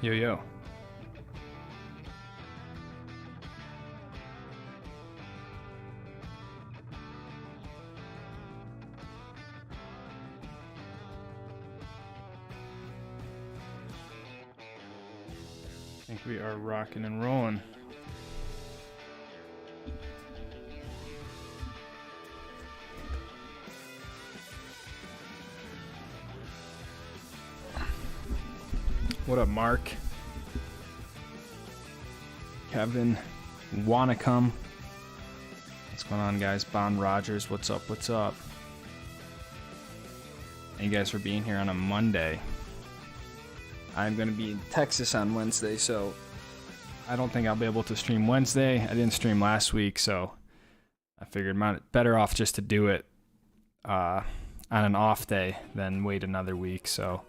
Yo, yo. I think we are rocking and rolling. What up, Mark? Kevin, Wanacom. What's going on, guys? Bond Rogers, what's up? What's up? Thank you guys for being here on a Monday. I'm going to be in Texas on Wednesday, so I don't think I'll be able to stream Wednesday. I didn't stream last week, so I figured better off just to do it on an off day than wait another week, so...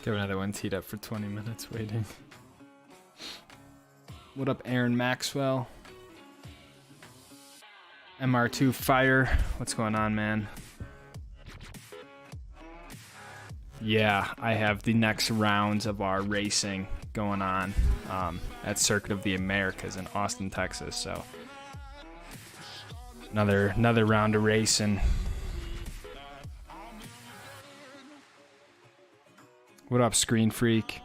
Give another one teed up for 20 minutes waiting. What up, Aaron Maxwell? MR2 Fire. What's going on, man? Yeah, I have the next rounds of our racing going on at Circuit of the Americas in Austin, Texas. So another round of racing. What up, Screen Freak?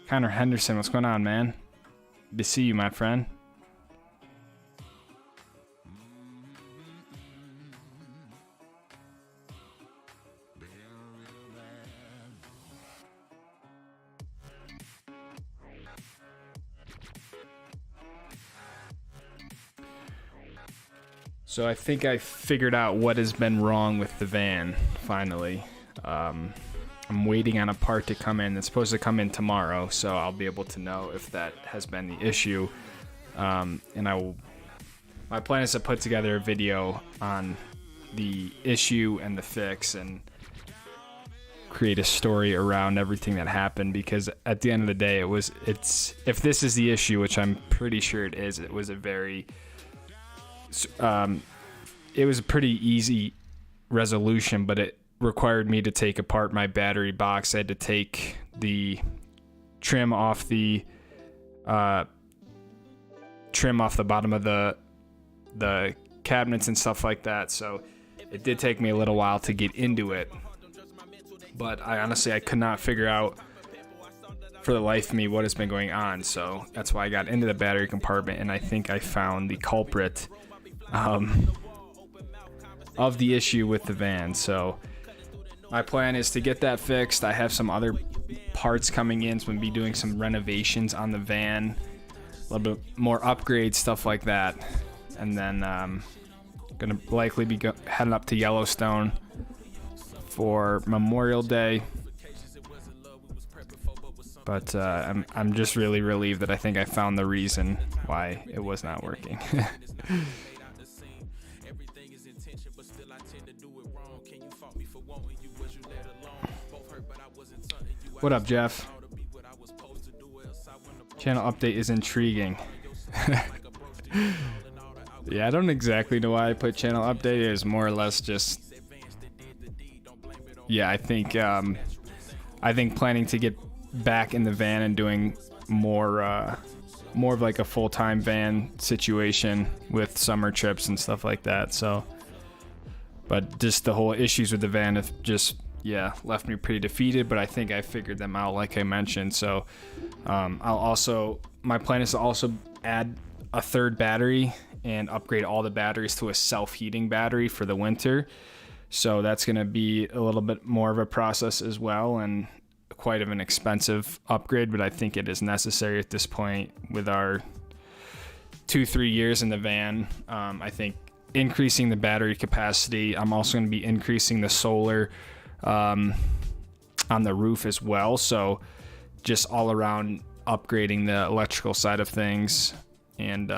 Connor Henderson, what's going on, man? Good to see you, my friend. So I think I figured out what has been wrong with the van, finally. I'm waiting on a part to come in. It's supposed to come in tomorrow, so I'll be able to know if that has been the issue. And my plan is to put together a video on the issue and the fix and create a story around everything that happened, because at the end of the day, if this is the issue, which I'm pretty sure it is, it was a pretty easy resolution, but it required me to take apart my battery box. I had to take the trim off the bottom of the cabinets and stuff like that. So it did take me a little while to get into it, but I could not figure out for the life of me what has been going on. So that's why I got into the battery compartment, and I think I found the culprit of the issue with the van. So my plan is to get that fixed. I have some other parts coming in, so I'm going to be doing some renovations on the van, a little bit more upgrades, stuff like that. And then going to likely be heading up to Yellowstone for Memorial Day. But I'm just really relieved that I think I found the reason why it was not working. What up, Jeff? Channel update is intriguing. Yeah, I don't exactly know why I put channel update. It was more or less just... Yeah, I think planning to get back in the van and doing more of like a full-time van situation with summer trips and stuff like that. So, but just the whole issues with the van have just... yeah, left me pretty defeated, but I think I figured them out, like I mentioned. So my plan is to also add a third battery and upgrade all the batteries to a self-heating battery for the winter. So that's going to be a little bit more of a process as well, and quite of an expensive upgrade, but I think it is necessary at this point with our 2-3 years in the van. I think increasing the battery capacity. I'm also going to be increasing the solar on the roof as well. So just all around upgrading the electrical side of things, and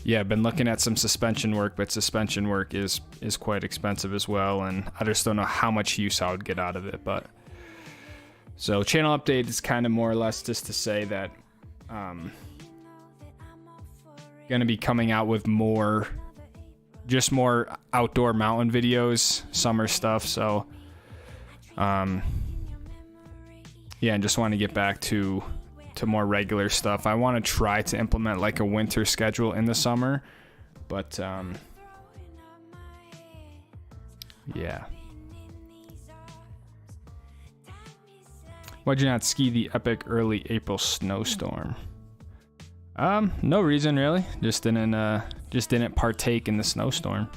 yeah, I've been looking at some suspension work, but suspension work is quite expensive as well, and I just don't know how much use I would get out of it. But so channel update is kind of more or less just to say that going to be coming out with more outdoor mountain videos, summer stuff. So yeah, and just want to get back to more regular stuff. I want to try to implement like a winter schedule in the summer, but yeah. Why'd you not ski the epic early April snowstorm? No reason really. Just didn't partake in the snowstorm.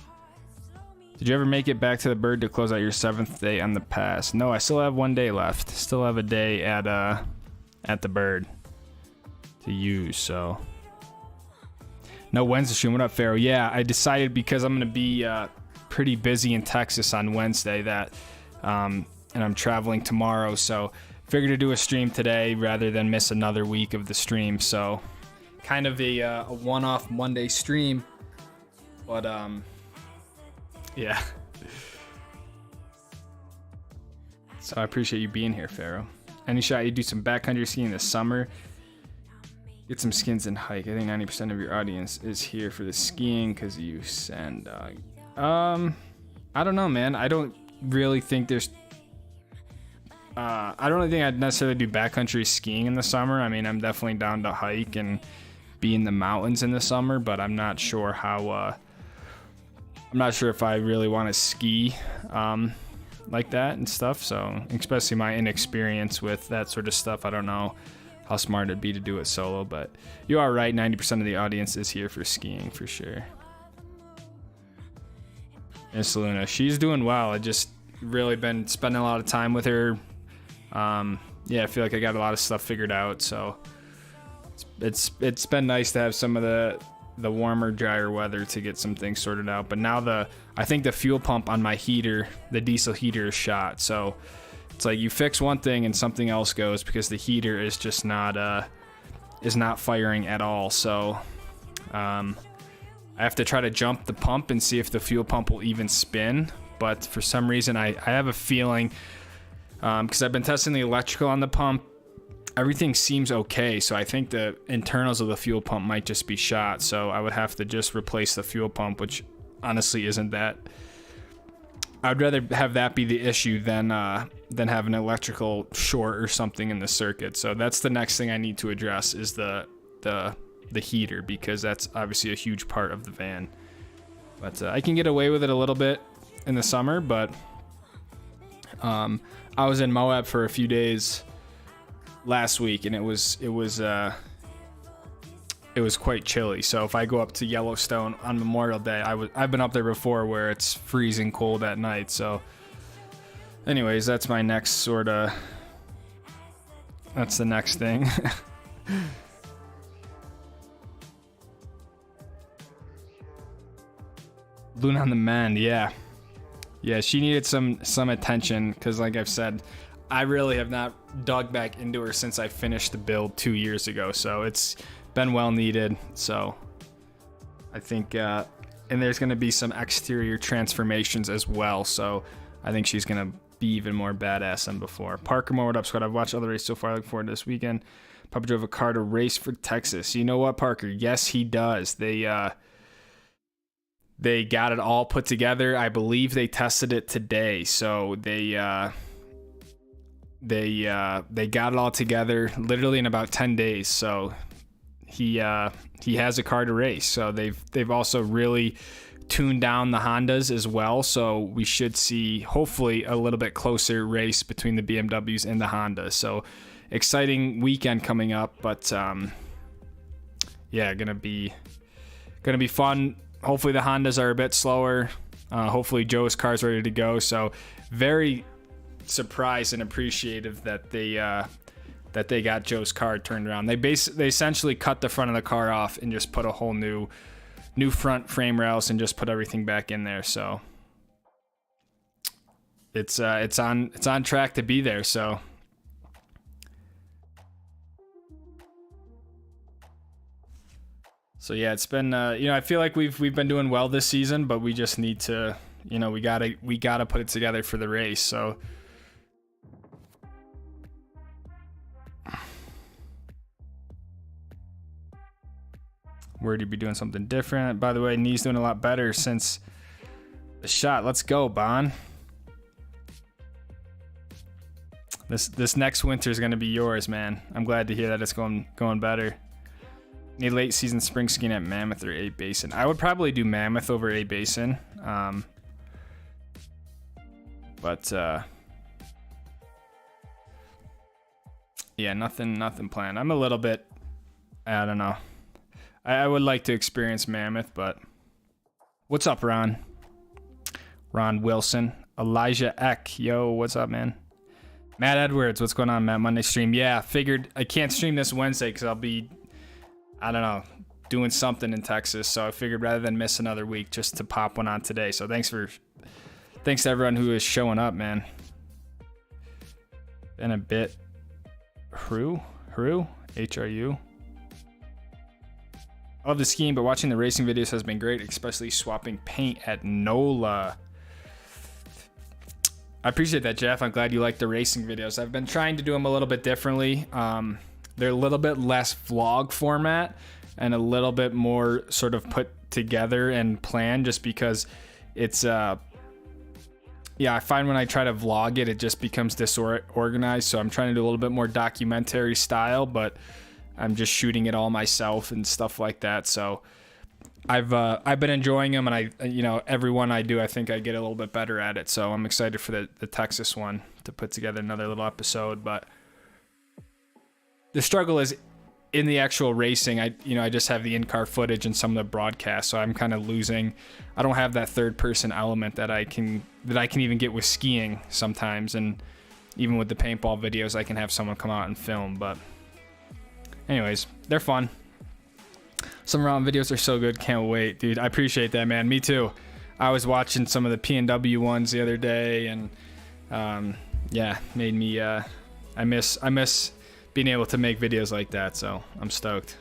Did you ever make it back to the bird to close out your 7th day on the pass? No, I still have 1 day left. Still have a day at the bird to use, so. No Wednesday stream. What up, Pharaoh? Yeah, I decided because I'm gonna be pretty busy in Texas on Wednesday that and I'm traveling tomorrow, so figured to do a stream today rather than miss another week of the stream. So kind of a one-off Monday stream, but yeah. So I appreciate you being here, Pharaoh. Any shot you do some backcountry skiing this summer, get some skins and hike. I think 90% of your audience is here for the skiing because you send dog. I don't know, man. I don't really think there's I don't really think I'd necessarily do backcountry skiing in the summer. I mean, I'm definitely down to hike and be in the mountains in the summer, but I'm not sure how I'm not sure if I really want to ski like that and stuff. So especially my inexperience with that sort of stuff, I don't know how smart it'd be to do it solo, but you are right. 90% of the audience is here for skiing for sure. Miss Luna, she's doing well. I just really been spending a lot of time with her. Yeah, I feel like I got a lot of stuff figured out, so it's been nice to have some of the warmer, drier weather to get some things sorted out. But now I think the fuel pump on my heater, the diesel heater, is shot. So it's like you fix one thing and something else goes because the heater is just not firing at all. So I have to try to jump the pump and see if the fuel pump will even spin. But for some reason, I have a feeling, because I've been testing the electrical on the pump, everything seems okay. So I think the internals of the fuel pump might just be shot. So I would have to just replace the fuel pump, which honestly isn't that. I'd rather have that be the issue than have an electrical short or something in the circuit. So that's the next thing I need to address is the heater, because that's obviously a huge part of the van. But I can get away with it a little bit in the summer, but I was in Moab for a few days last week, and it was quite chilly. So if I go up to Yellowstone on Memorial Day, I've been up there before where it's freezing cold at night. So anyways, that's my next that's the next thing. Luna on the mend, yeah, she needed some attention because, like I've said, I really have not dug back into her since I finished the build 2 years ago. So it's been well needed. So I think, and there's going to be some exterior transformations as well. So I think she's going to be even more badass than before. Parker Moore, what up, squad? I've watched all the races so far. I look forward to this weekend. Papa drove a car to race for Texas. You know what, Parker? Yes, he does. They got it all put together. I believe they tested it today. So they got it all together literally in about 10 days. So he has a car to race. So they've also really tuned down the Hondas as well. So we should see hopefully a little bit closer race between the BMWs and the Hondas. So exciting weekend coming up, but yeah, gonna be fun. Hopefully the Hondas are a bit slower. Hopefully Joe's car's ready to go. So very surprised and appreciative that they got Joe's car turned around. They essentially cut the front of the car off and just put a whole new front frame rails and just put everything back in there. So it's on track to be there. So So yeah, it's been I feel like we've been doing well this season, but we just need to, we gotta put it together for the race. So Word, you'd be doing something different. By the way, knee's doing a lot better since the shot. Let's go, Bon. This next winter is gonna be yours, man. I'm glad to hear that it's going better. Need late season spring skiing at Mammoth or A Basin. I would probably do Mammoth over A Basin. Yeah, nothing planned. I'm a little bit, I don't know. I would like to experience Mammoth, but what's up, Ron? Ron Wilson. Elijah Eck. Yo, what's up, man? Matt Edwards, what's going on, Matt? Monday stream. Yeah, figured I can't stream this Wednesday because I'll be, I don't know, doing something in Texas. So I figured rather than miss another week, just to pop one on today. So thanks to everyone who is showing up, man. Been a bit. Hru? H-R-U? I love the skiing, but watching the racing videos has been great, especially swapping paint at NOLA. I appreciate that, Jeff. I'm glad you like the racing videos. I've been trying to do them a little bit differently. They're a little bit less vlog format and a little bit more sort of put together and planned, just because it's I find when I try to vlog it just becomes disorganized. So I'm trying to do a little bit more documentary style, but I'm just shooting it all myself and stuff like that. So I've been enjoying them, and every one I do, I think I get a little bit better at it. So I'm excited for the Texas one to put together another little episode. But the struggle is in the actual racing. I just have the in-car footage and some of the broadcasts, so I'm kind of losing. I don't have that third-person element that I can even get with skiing sometimes, and even with the paintball videos, I can have someone come out and film. But anyways, they're fun. Some Ron videos are so good. Can't wait, dude. I appreciate that, man. Me too. I was watching some of the P&W ones the other day, and made me. I miss being able to make videos like that. So I'm stoked.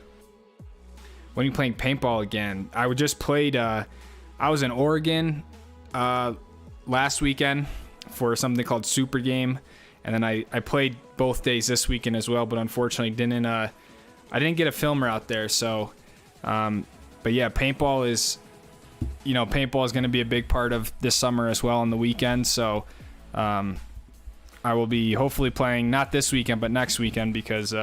When are you playing paintball again? I just played. I was in Oregon last weekend for something called Super Game, and then I played both days this weekend as well. But unfortunately, I didn't get a filmer out there. So. But yeah, paintball is going to be a big part of this summer as well on the weekend. So, I will be hopefully playing not this weekend, but next weekend, because,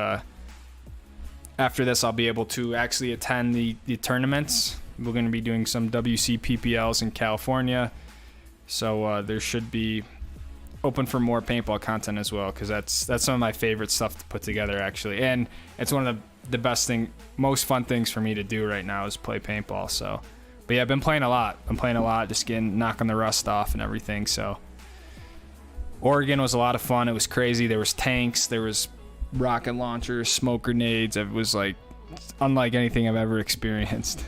after this, I'll be able to actually attend the tournaments. We're going to be doing some WC PPLs in California. So, there should be open for more paintball content as well, because that's some of my favorite stuff to put together, actually. And it's one of the best most fun things for me to do right now is play paintball. So, but yeah, I've been playing a lot. Just knocking the rust off and everything. So Oregon was a lot of fun. It was crazy. There was tanks, there was rocket launchers, smoke grenades. It was like unlike anything I've ever experienced.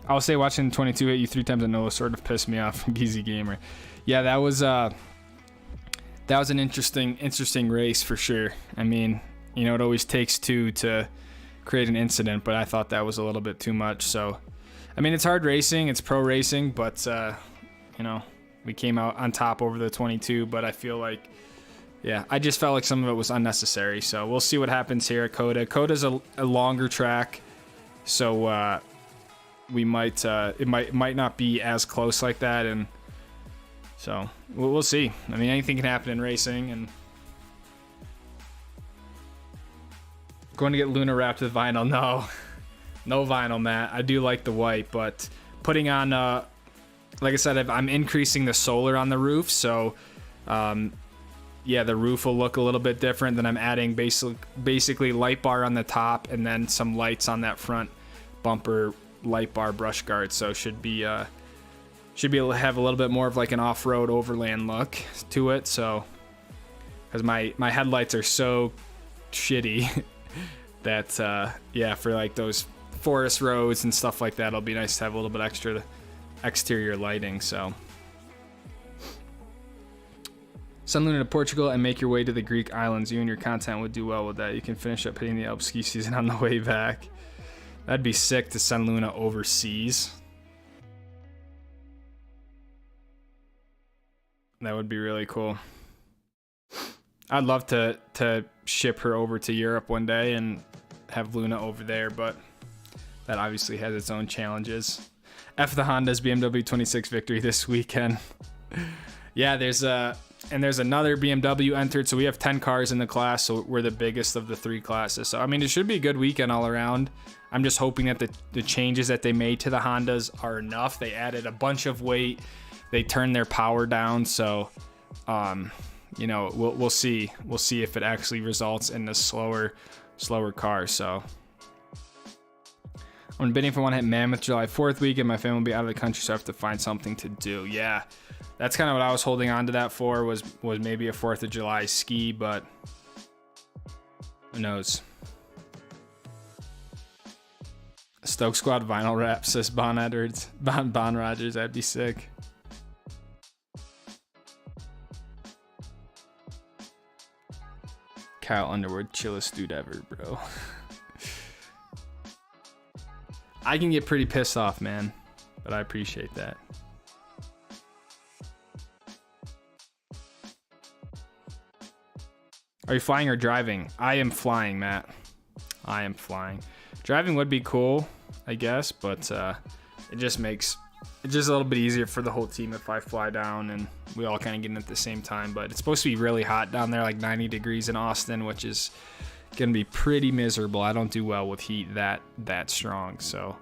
I'll say watching 22 hit you 3 times at NOLA sort of pissed me off from Geezy Gamer. Yeah, that was an interesting race for sure. I mean, it always takes two to create an incident, but I thought that was a little bit too much. So, I mean, it's hard racing, it's pro racing, but we came out on top over the 22. But I feel like, I just felt like some of it was unnecessary. So we'll see what happens here at Coda. Coda's a longer track, so it might not be as close like that, and so we'll see. I mean, anything can happen in racing. And going to get Luna wrapped with vinyl. No vinyl, Matt. I do like the white, but putting on, like I said, I'm increasing the solar on the roof. So, the roof will look a little bit different. Then I'm adding basically light bar on the top, and then some lights on that front bumper light bar brush guard. So should be able to have a little bit more of like an off-road overland look to it. So, because my headlights are so shitty that for like those forest roads and stuff like that, it'll be nice to have a little bit extra exterior lighting. So send Luna to Portugal and make your way to the Greek islands. You and your content would do well with that. You can finish up hitting the Alps ski season on the way back. That'd be sick to send Luna overseas. That would be really cool. I'd love to ship her over to Europe one day and have Luna over there, but that obviously has its own challenges. F the Honda's BMW 26 victory this weekend. Yeah, there's another BMW entered, so we have 10 cars in the class, so we're the biggest of the 3 classes. So I mean, it should be a good weekend all around. I'm just hoping that the changes that they made to the Hondas are enough. They added a bunch of weight. They turned their power down, so you know, we'll see. We'll see if it actually results in a slower car. So I'm bidding for one at Mammoth July 4th weekend. My family will be out of the country, so I have to find something to do. Yeah, that's kind of what I was holding on to that for, was maybe a 4th of July ski, but who knows. Stoke Squad vinyl wrap, says Bon Edwards. Bon Rogers, that'd be sick. Kyle Underwood, chillest dude ever, bro. I can get pretty pissed off, man, but I appreciate that. Are you flying or driving? I am flying, Matt. I am flying. Driving would be cool, I guess, but it just makes it just a little bit easier for the whole team if I fly down and we all kind of get in at the same time. But it's supposed to be really hot down there, like 90 degrees in Austin, which is gonna be pretty miserable. I don't do well with heat that strong, so.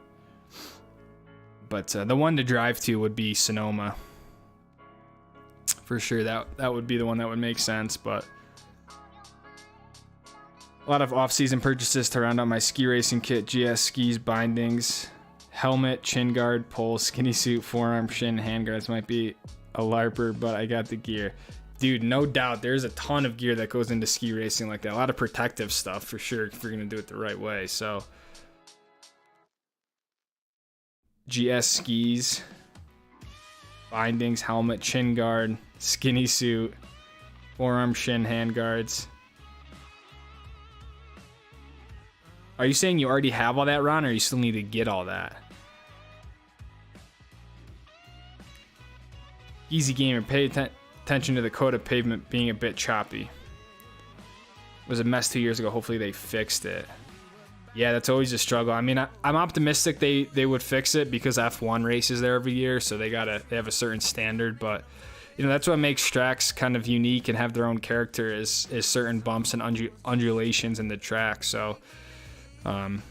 But the one to drive to would be Sonoma. For sure, that would be the one that would make sense, but a lot of off-season purchases to round out my ski racing kit: GS skis, bindings, helmet, chin guard, pole, skinny suit, forearm, shin, handguards. Might be a LARPer, but I got the gear. Dude, no doubt, there's a ton of gear that goes into ski racing like that. A lot of protective stuff for sure if you're gonna do it the right way. So, GS skis, bindings, helmet, chin guard, skinny suit, forearm, shin, handguards. Are you saying you already have all that, Ron, or you still need to get all that? Easy gamer, pay attention to the Coda pavement being a bit choppy. It was a mess 2 years ago. Hopefully they fixed it. Yeah, that's always a struggle. I mean, I'm optimistic they would fix it because F1 races there every year, so they have a certain standard. But you know, that's what makes tracks kind of unique and have their own character is certain bumps and undulations in the track. So. I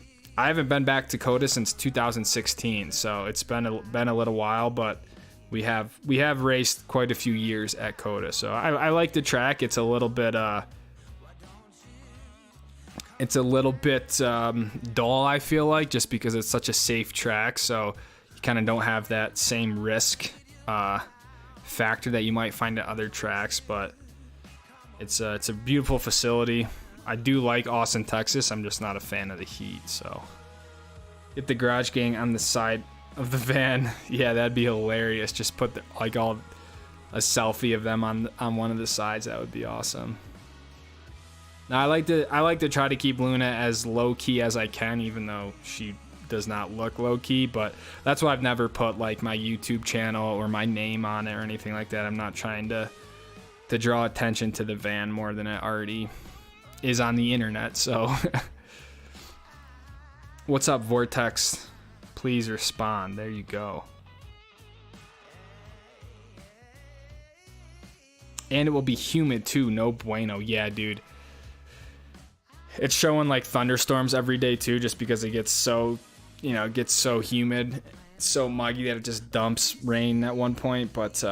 haven't been back to COTA since 2016, so it's been a little while, but we have raced quite a few years at COTA. So I like the track. It's a little bit dull, I feel like, just because it's such a safe track. So you kind of don't have that same risk factor that you might find at other tracks, but it's a beautiful facility. I do like Austin, Texas. I'm just not a fan of the heat, so. Get the garage gang on the side of the van. Yeah, that'd be hilarious. Just put a selfie of them on one of the sides. That would be awesome. Now I like to try to keep Luna as low key as I can, even though she does not look low key. But that's why I've never put like my YouTube channel or my name on it or anything like that. I'm not trying to draw attention to the van more than it already is on the internet. So what's up, Vortex? Please respond. There you go. And it will be humid too. No bueno. Yeah, dude. It's showing like thunderstorms every day too, just because it gets so, it gets so humid, so muggy that it just dumps rain at one point. But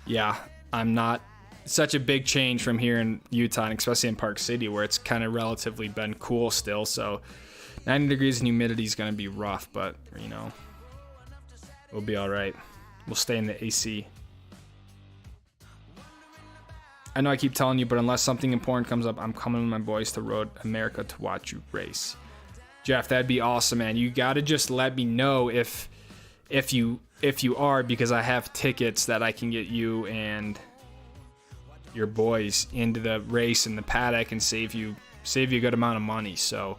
yeah, I'm not such a big change from here in Utah, and especially in Park City, where it's kind of relatively been cool still. So 90 degrees and humidity is going to be rough, but we'll be all right. We'll stay in the AC. I know I keep telling you, but unless something important comes up, I'm coming with my boys to Road America to watch you race. Jeff, that'd be awesome, man. You got to just let me know if you are, because I have tickets that I can get you and your boys into the race in the paddock and save you a good amount of money. So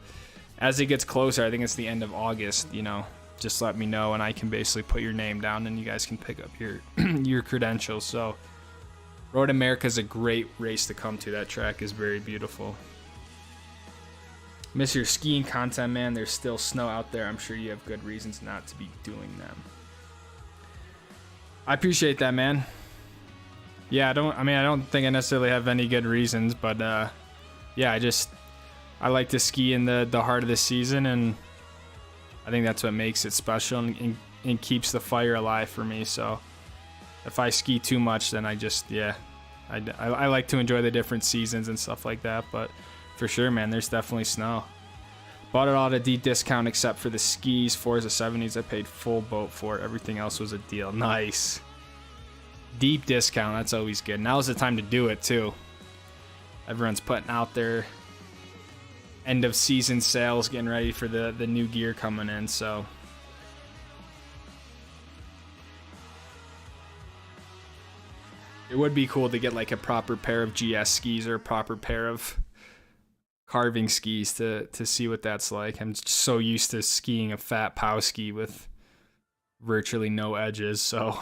as it gets closer, I think it's the end of August, you know, just let me know and I can basically put your name down and you guys can pick up your your credentials. So Road America is a great race to come to. That track is very beautiful. Miss your skiing content, man. There's still snow out there. I'm sure you have good reasons not to be doing them. I appreciate that, man. Yeah, I don't think I necessarily have any good reasons, but yeah, I like to ski in the heart of the season, and I think that's what makes it special and keeps the fire alive for me. So if I ski too much, then I like to enjoy the different seasons and stuff like that. But for sure, man, there's definitely snow. Bought it all at a deep discount except for the skis. Forza 70s, I paid full boat for it. Everything else was a deal. Nice. Deep discount, that's always good. Now's the time to do it too. Everyone's putting out their end of season sales, getting ready for the new gear coming in, so it would be cool to get like a proper pair of GS skis or a proper pair of carving skis to see what that's like. I'm just so used to skiing a fat POW ski with virtually no edges, so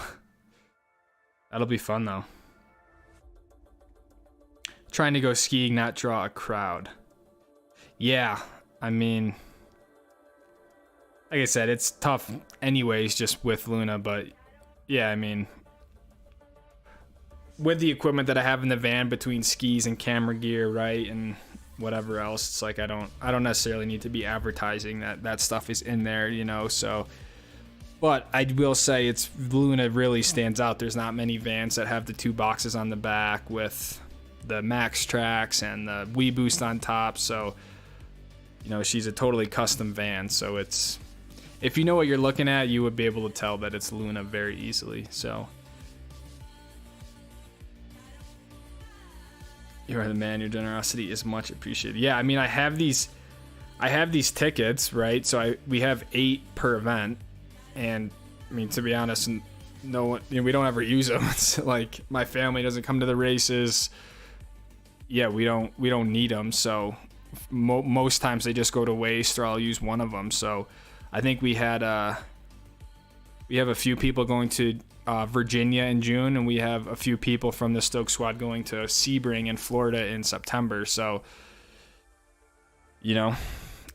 that'll be fun though. Trying to go skiing, not draw a crowd. Yeah, I mean, like I said, it's tough anyways just with Luna, but yeah, I mean, with the equipment that I have in the van between skis and camera gear, right, and whatever else, it's like I don't necessarily need to be advertising that stuff is in there, you know, so. But I will say it's Luna really stands out. There's not many vans that have the 2 boxes on the back with the max tracks and the Wii Boost on top, so you know, she's a totally custom van, so it's, if you know what you're looking at, you would be able to tell that it's Luna very easily. So you are the man. Your generosity is much appreciated. Yeah, I mean, I have these tickets, right? So we have 8 per event, and I mean, to be honest, no one, you know, we don't ever use them. It's like my family doesn't come to the races. Yeah, we don't need them, so most times they just go to waste, or I'll use one of them. So I think we have a few people going to Virginia in June, and we have a few people from the Stoke squad going to Sebring in Florida in September. So, you know,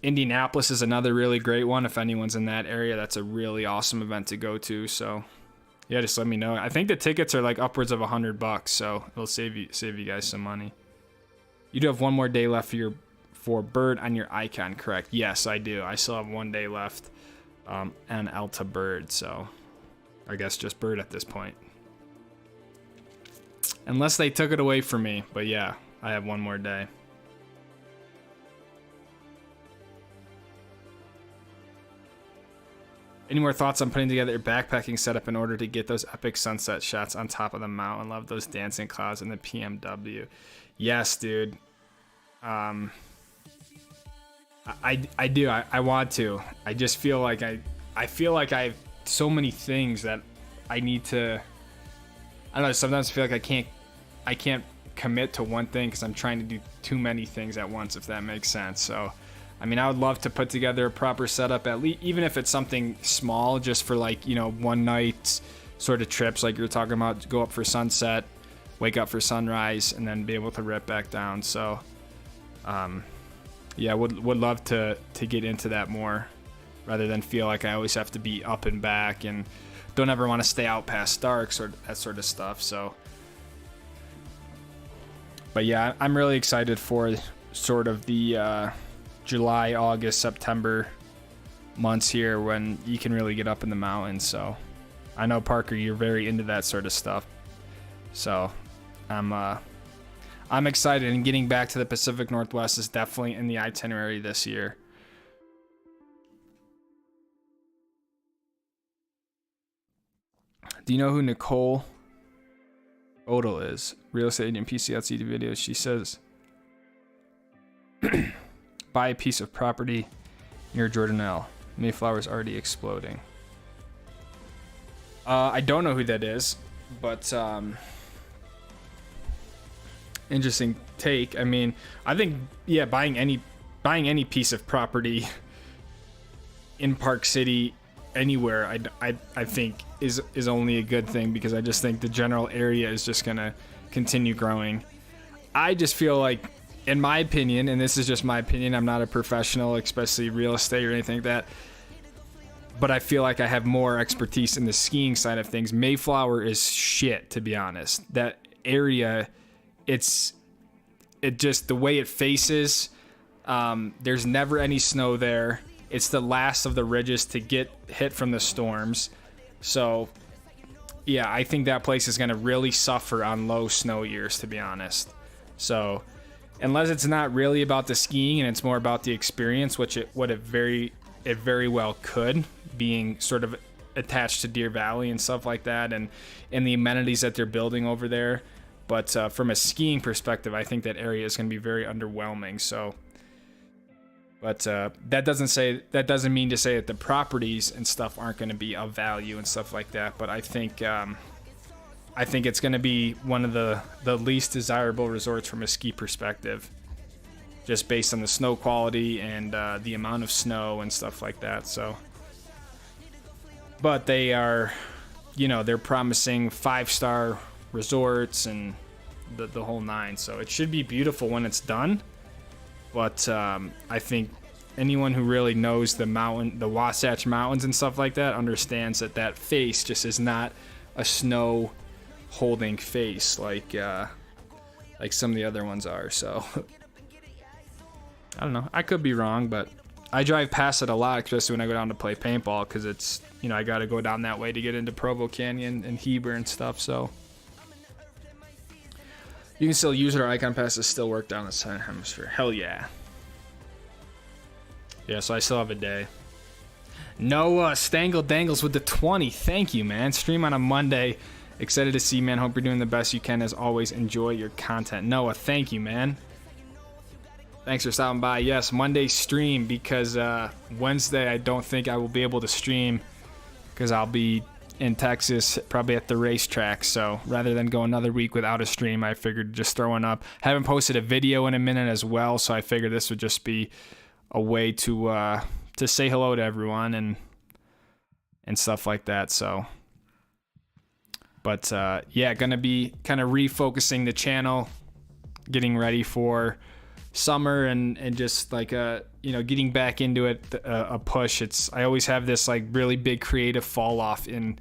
Indianapolis is another really great one. If anyone's in that area, that's a really awesome event to go to. So yeah, just let me know. I think the tickets are like upwards of $100, so it'll save you guys some money. You do have one more day left for Bird on your icon, correct? Yes, I do. I still have 1 day left and Alta Bird, so I guess just Bird at this point. Unless they took it away from me, but yeah, I have 1 more day. Any more thoughts on putting together a backpacking setup in order to get those epic sunset shots on top of the mountain? Love those dancing clouds in the PMW. Yes, dude. I do. I want to. I just feel like I feel like I have so many things that I need to. I don't know. Sometimes I feel like I can't commit to one thing because I'm trying to do too many things at once, if that makes sense. So, I mean, I would love to put together a proper setup, at least, even if it's something small, just for like, you know, one night sort of trips, like you're talking about. Go up for sunset, wake up for sunrise, and then be able to rip back down. So, yeah, would love to get into that more, rather than feel like I always have to be up and back and don't ever want to stay out past dark, or that sort of stuff. So, but yeah, I'm really excited for sort of the July, August, September months here when you can really get up in the mountains. So I know, Parker, you're very into that sort of stuff. So I'm excited, and getting back to the Pacific Northwest is definitely in the itinerary this year. Do you know who Nicole Odell is? Real estate agent, PCLC videos. She says, buy a piece of property near Jordanelle. Mayflower's already exploding. I don't know who that is, but interesting take. I mean, I think, yeah, buying any buying any piece of property in Park City anywhere, I think is only a good thing, because I just think the general area is just gonna continue growing. I just feel like, in my opinion, and this is just my opinion, I'm not a professional, especially real estate or anything like that, but I feel like I have more expertise in the skiing side of things. Mayflower is shit, to be honest. That area, it just, the way it faces, there's never any snow there. It's the last of the ridges to get hit from the storms. So yeah, I think that place is going to really suffer on low snow years, to be honest. So unless it's not really about the skiing and it's more about the experience, which it very well could, being sort of attached to Deer Valley and stuff like that, and the amenities that they're building over there. But from a skiing perspective, I think that area is going to be very underwhelming. So, but that doesn't mean to say that the properties and stuff aren't going to be of value and stuff like that. But I think it's going to be one of the least desirable resorts from a ski perspective, just based on the snow quality and the amount of snow and stuff like that. So, but they are, they're promising 5-star resorts and the whole nine. So it should be beautiful when it's done. But I think anyone who really knows the Wasatch Mountains and stuff like that, understands that face just is not a snow holding face like some of the other ones are. So I don't know. I could be wrong, but I drive past it a lot, especially when I go down to play paintball, because it's, I got to go down that way to get into Provo Canyon and Heber and stuff. So you can still use it. Our icon passes still work down the southern hemisphere. Hell yeah. Yeah, so I still have a day. Noah Stangle Dangles with the 20. Thank you, man. Stream on a Monday. Excited to see you, man. Hope you're doing the best you can. As always, enjoy your content. Noah, thank you, man. Thanks for stopping by. Yes, Monday stream, because Wednesday I don't think I will be able to stream, because I'll be in Texas, probably at the racetrack. So rather than go another week without a stream, I figured just throw one up. Haven't posted a video in a minute as well, so I figured this would just be a way to say hello to everyone and stuff like that. So, but yeah, gonna be kind of refocusing the channel, getting ready for summer and just like getting back into it, a push. I always have this like really big creative fall off in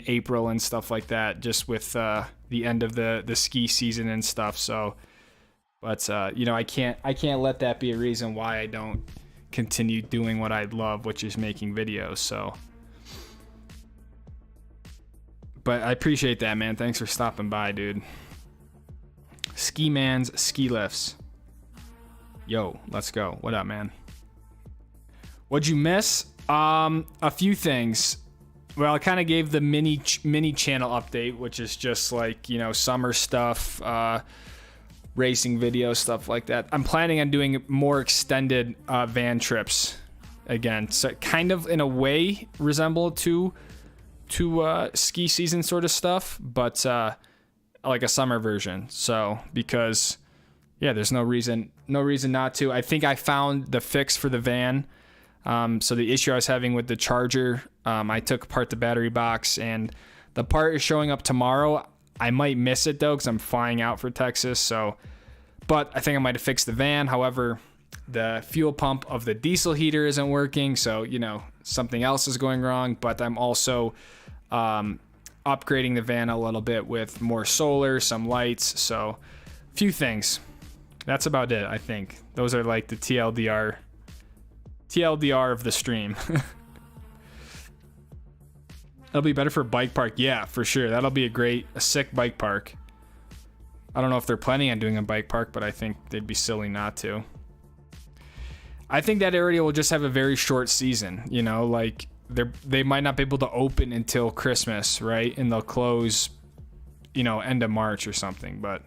April and stuff like that, just with the end of the ski season and stuff. So, but I can't let that be a reason why I don't continue doing what I love, which is making videos. So, but I appreciate that, man. Thanks for stopping by, dude. Ski Man's Ski Lifts. Yo, let's go. What up, man? What'd you miss? A few things. Well, I kind of gave the mini channel update, which is just like, summer stuff, racing videos, stuff like that. I'm planning on doing more extended van trips again. So kind of in a way resemble to ski season sort of stuff, but like a summer version. So because yeah, there's no reason not to. I think I found the fix for the van. So the issue I was having with the charger, I took apart the battery box, and the part is showing up tomorrow. I might miss it though, because I'm flying out for Texas. So, but I think I might have fixed the van. However, the fuel pump of the diesel heater isn't working. So, something else is going wrong. But I'm also upgrading the van a little bit with more solar, some lights. So, a few things. That's about it, I think. Those are like the TLDR of the stream. It'll be better for bike park. Yeah, for sure. That'll be a sick bike park. I don't know if they're planning on doing a bike park, but I think they'd be silly not to. I think that area will just have a very short season. Like they might not be able to open until Christmas, right? And they'll close, end of March or something, but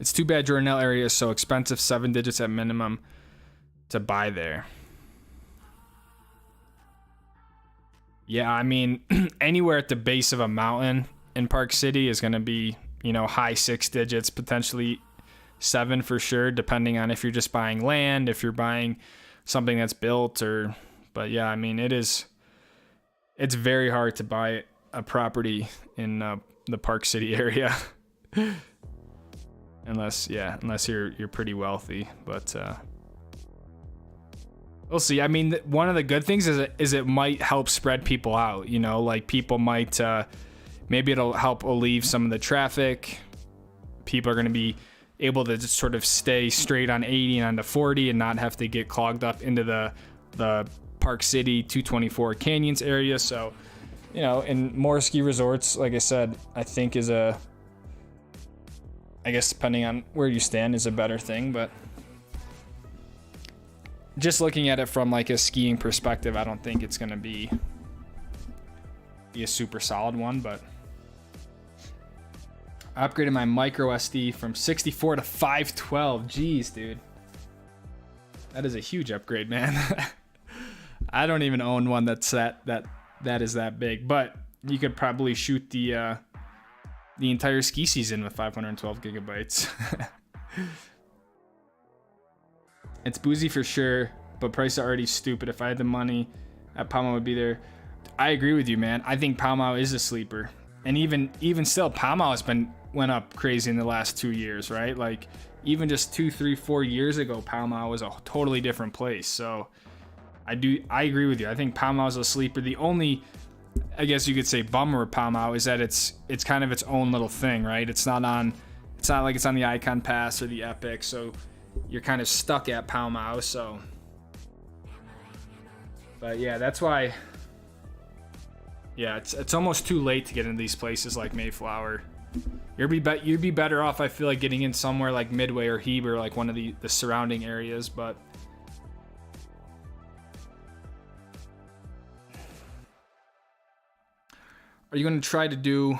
it's too bad Jordanelle area is so expensive, 7 digits at minimum to buy there. Yeah, I mean, anywhere at the base of a mountain in Park City is going to be, high 6 digits, potentially 7 for sure, depending on if you're just buying land, if you're buying something that's built, or, but yeah, I mean, it's very hard to buy a property in the Park City area. unless you're pretty wealthy, but we'll see. I mean, one of the good things is it might help spread people out, you know, like people might, maybe it'll help alleviate some of the traffic. People are going to be able to just sort of stay straight on 80 and onto 40 and not have to get clogged up into the Park City 224 Canyons area. So, you know, and more ski resorts, like I said, I think I guess depending on where you stand, is a better thing. But just looking at it from like a skiing perspective, I don't think it's going to be a super solid one. But I upgraded my micro SD from 64 to 512. Jeez, dude. That is a huge upgrade, man. I don't even own one that's that is that big, but you could probably shoot the entire ski season with 512 gigabytes. It's boozy for sure, but price are already stupid. If I had the money, at Pau Mau would be there. I agree with you, man. I think Pau Mau is a sleeper. And even still, Pau Mau went up crazy in the last 2 years, right? Like even just 2, 3, 4 years ago, Pau Mau was a totally different place. So I agree with you. I think Pau Mau is a sleeper. The only, I guess you could say, bummer with Pau Mau is that it's kind of its own little thing, right? It's not like it's on the Icon Pass or the Epic, so you're kind of stuck at Pau Mau. So, but yeah, that's why. Yeah, it's almost too late to get into these places like Mayflower. You'd be better off, I feel like, getting in somewhere like Midway or Heber, like one of the surrounding areas. But are you going to try to do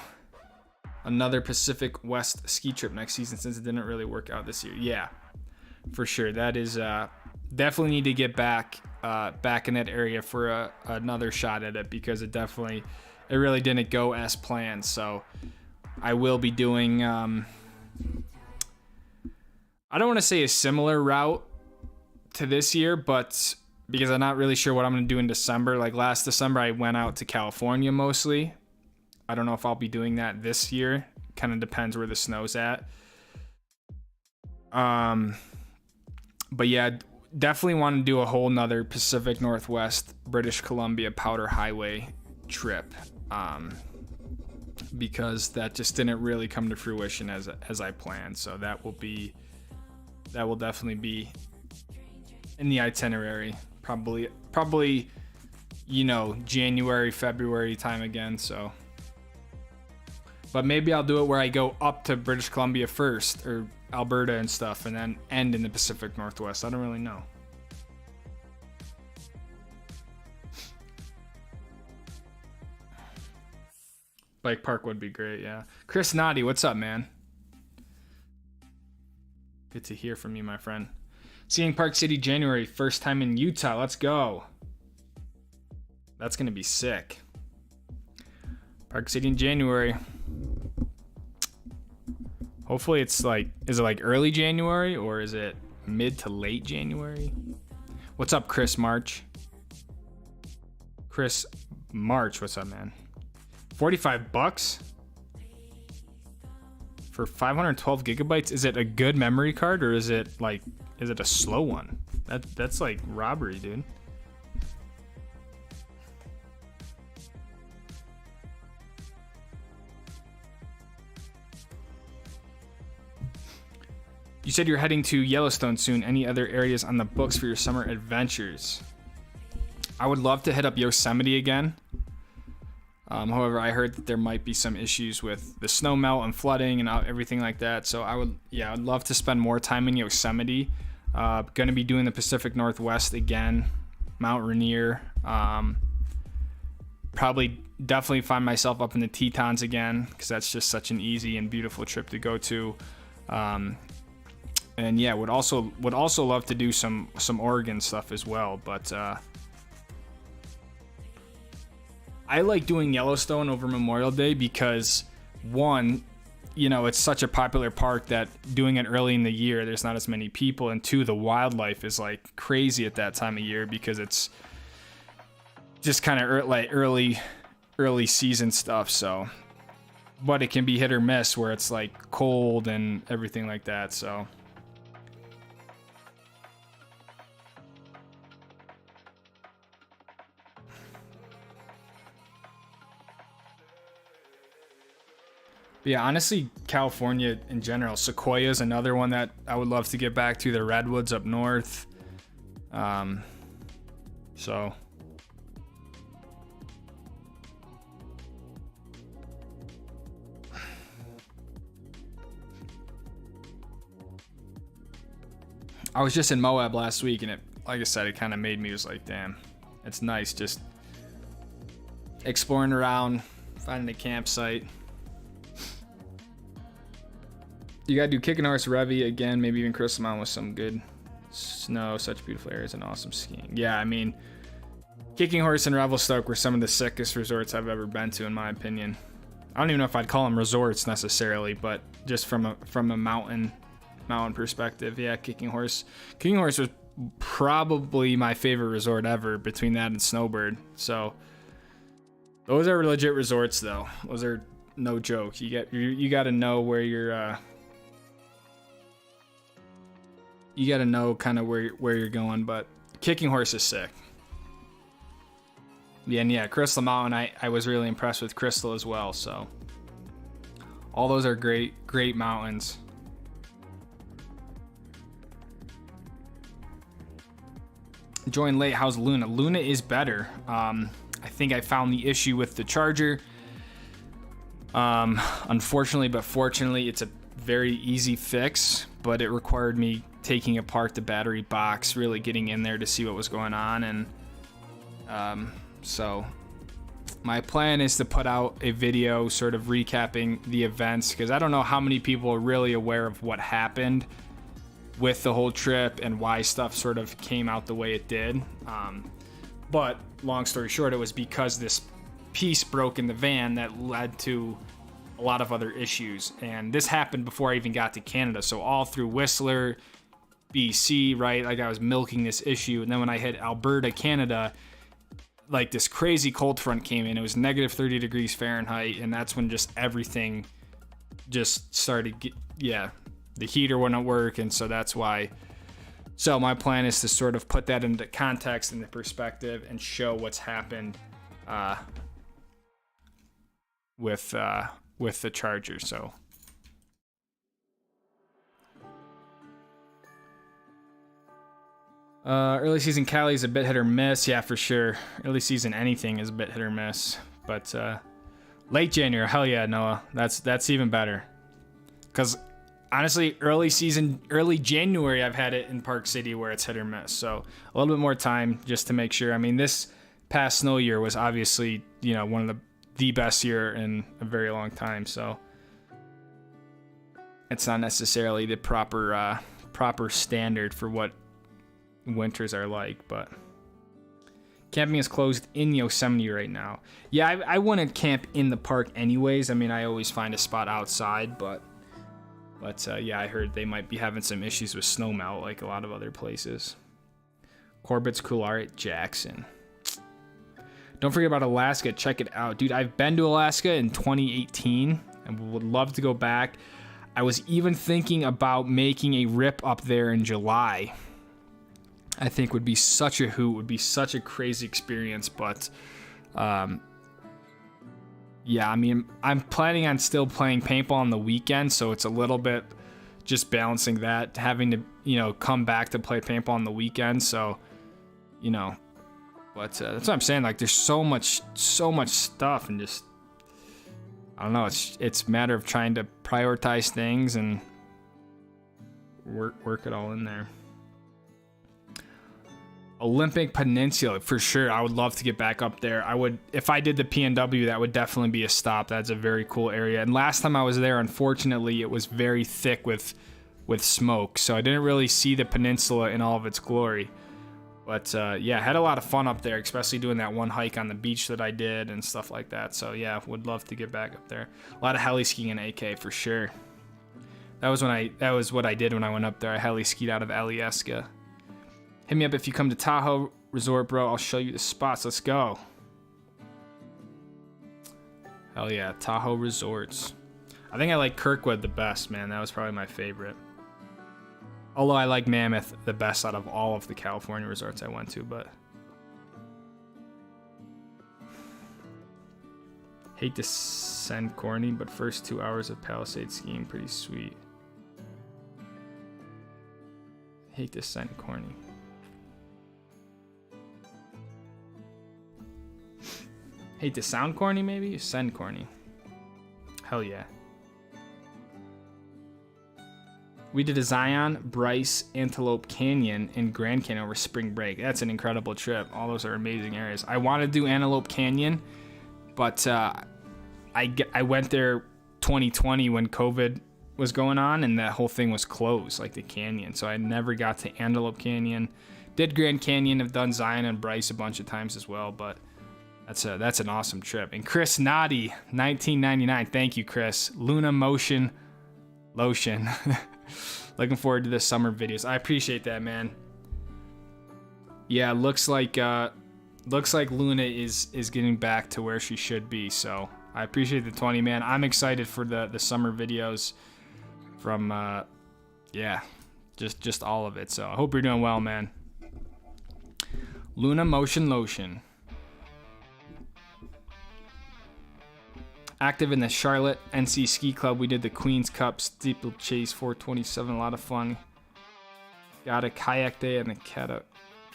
another Pacific West ski trip next season since it didn't really work out this year? Yeah, for sure. That is definitely need to get back in that area for another shot at it, because it really didn't go as planned. So I will be doing I don't want to say a similar route to this year, but because I'm not really sure what I'm going to do in December. Like last December I went out to California mostly. I don't know if I'll be doing that this year. Kind of depends where the snow's at. But yeah, definitely want to do a whole nother Pacific Northwest British Columbia Powder Highway trip, because that just didn't really come to fruition as I planned. So that will definitely be in the itinerary, probably you know, January, February time again. So, but maybe I'll do it where I go up to British Columbia first, or Alberta and stuff, and then end in the Pacific Northwest. I don't really know. Bike park would be great, yeah. Chris Noddy, what's up, man? Good to hear from you, my friend. Seeing Park City January, first time in Utah. Let's go. That's gonna be sick. Park City in January. Hopefully it's like, is it like early January or is it mid to late January? What's up, Chris March? Chris March, what's up, man? $45 for 512 gigabytes. Is it a good memory card, or is it a slow one? That's like robbery, dude. You said you're heading to Yellowstone soon. Any other areas on the books for your summer adventures? I would love to hit up Yosemite again. However, I heard that there might be some issues with the snow melt and flooding and everything like that. So I'd love to spend more time in Yosemite. Going to be doing the Pacific Northwest again, Mount Rainier. Definitely find myself up in the Tetons again, because that's just such an easy and beautiful trip to go to. And yeah, would also love to do some Oregon stuff as well. But I like doing Yellowstone over Memorial Day because, one, you know, it's such a popular park that doing it early in the year, there's not as many people, and two, the wildlife is like crazy at that time of year because it's just kind of like early season stuff. So, but it can be hit or miss where it's like cold and everything like that. So yeah, honestly, California in general, Sequoia is another one that I would love to get back to. The redwoods up north. So I was just in Moab last week, and it, like I said, it kind of made me was like, damn, it's nice just exploring around, finding a campsite. You gotta do Kicking Horse, Revy again, maybe even Crystal Mountain with some good snow. Such beautiful areas and awesome skiing. Yeah, I mean, Kicking Horse and Stoke were some of the sickest resorts I've ever been to, in my opinion. I don't even know if I'd call them resorts necessarily, but just from a mountain perspective, yeah, Kicking Horse was probably my favorite resort ever, between that and Snowbird. So those are legit resorts, though. Those are no joke. You got to know where you're. You got to know kind of where you're going, but Kicking Horse is sick. Yeah, and yeah, Crystal Mountain, I was really impressed with Crystal as well. So all those are great mountains. Join late. How's Luna? Luna is better. I think I found the issue with the charger. Unfortunately, but fortunately, it's a very easy fix, but it required me taking apart the battery box, really getting in there to see what was going on. And so my plan is to put out a video sort of recapping the events, because I don't know how many people are really aware of what happened with the whole trip and why stuff sort of came out the way it did. But long story short, it was because this piece broke in the van that led to a lot of other issues. And this happened before I even got to Canada. So all through Whistler, BC, right? Like I was milking this issue. And then when I hit Alberta, Canada, like this crazy cold front came in. It was negative 30 degrees Fahrenheit. And that's when just everything just started, the heater wouldn't work. And so that's why. So my plan is to sort of put that into context, into perspective, and show what's happened with the charger. So early season Cali is a bit hit or miss. Yeah, for sure. Early season anything is a bit hit or miss. But late January, hell yeah, Noah. That's even better. Because honestly, early January, I've had it in Park City where it's hit or miss. So a little bit more time just to make sure. I mean, this past snow year was obviously, one of the best year in a very long time. So it's not necessarily the proper standard for what winters are like, but camping is closed in Yosemite right now. Yeah, I wouldn't camp in the park anyways. I mean, I always find a spot outside, but yeah, I heard they might be having some issues with snowmelt like a lot of other places. Corbett's cool art at Jackson. Don't forget about Alaska. Check it out. Dude, I've been to Alaska in 2018 and would love to go back. I was even thinking about making a rip up there in July. I think would be such a hoot, would be such a crazy experience, but yeah, I mean, I'm planning on still playing paintball on the weekend, so it's a little bit just balancing that, having to, come back to play paintball on the weekend. So, but that's what I'm saying. Like, there's so much stuff, and just, I don't know. It's a matter of trying to prioritize things and work it all in there. Olympic Peninsula, for sure. I would love to get back up there. I would, if I did the PNW, that would definitely be a stop. That's a very cool area. And last time I was there, unfortunately, it was very thick with smoke, so I didn't really see the peninsula in all of its glory. But yeah, had a lot of fun up there, especially doing that one hike on the beach that I did and stuff like that. So yeah, would love to get back up there. A lot of heli skiing in AK for sure. That was what I did when I went up there. I heli skied out of Alyeska. Hit me up if you come to Tahoe Resort, bro. I'll show you the spots. Let's go. Hell yeah, Tahoe Resorts. I think I like Kirkwood the best, man. That was probably my favorite. Although I like Mammoth the best out of all of the California resorts I went to, but... Hate to send corny, but first 2 hours of Palisade skiing, pretty sweet. Hate to send corny. Hate to sound corny, maybe? Send corny. Hell yeah. We did a Zion, Bryce, Antelope Canyon, and Grand Canyon over spring break. That's an incredible trip. All those are amazing areas. I want to do Antelope Canyon, but I went there 2020 when COVID was going on, and that whole thing was closed, like the canyon. So I never got to Antelope Canyon. Did Grand Canyon, have done Zion and Bryce a bunch of times as well, but that's an awesome trip. And Chris Noddy, 1999. Thank you, Chris. Luna Motion Lotion. Looking forward to the summer videos. I appreciate that, man. Yeah, looks like Luna is getting back to where she should be. So I appreciate the 20, man. I'm excited for the summer videos from yeah, just all of it. So I hope you're doing well, man. Luna Motion Lotion. Active in the Charlotte NC Ski Club. We did the Queen's Cup Steeplechase 427. A lot of fun. Got a kayak day and the Catawba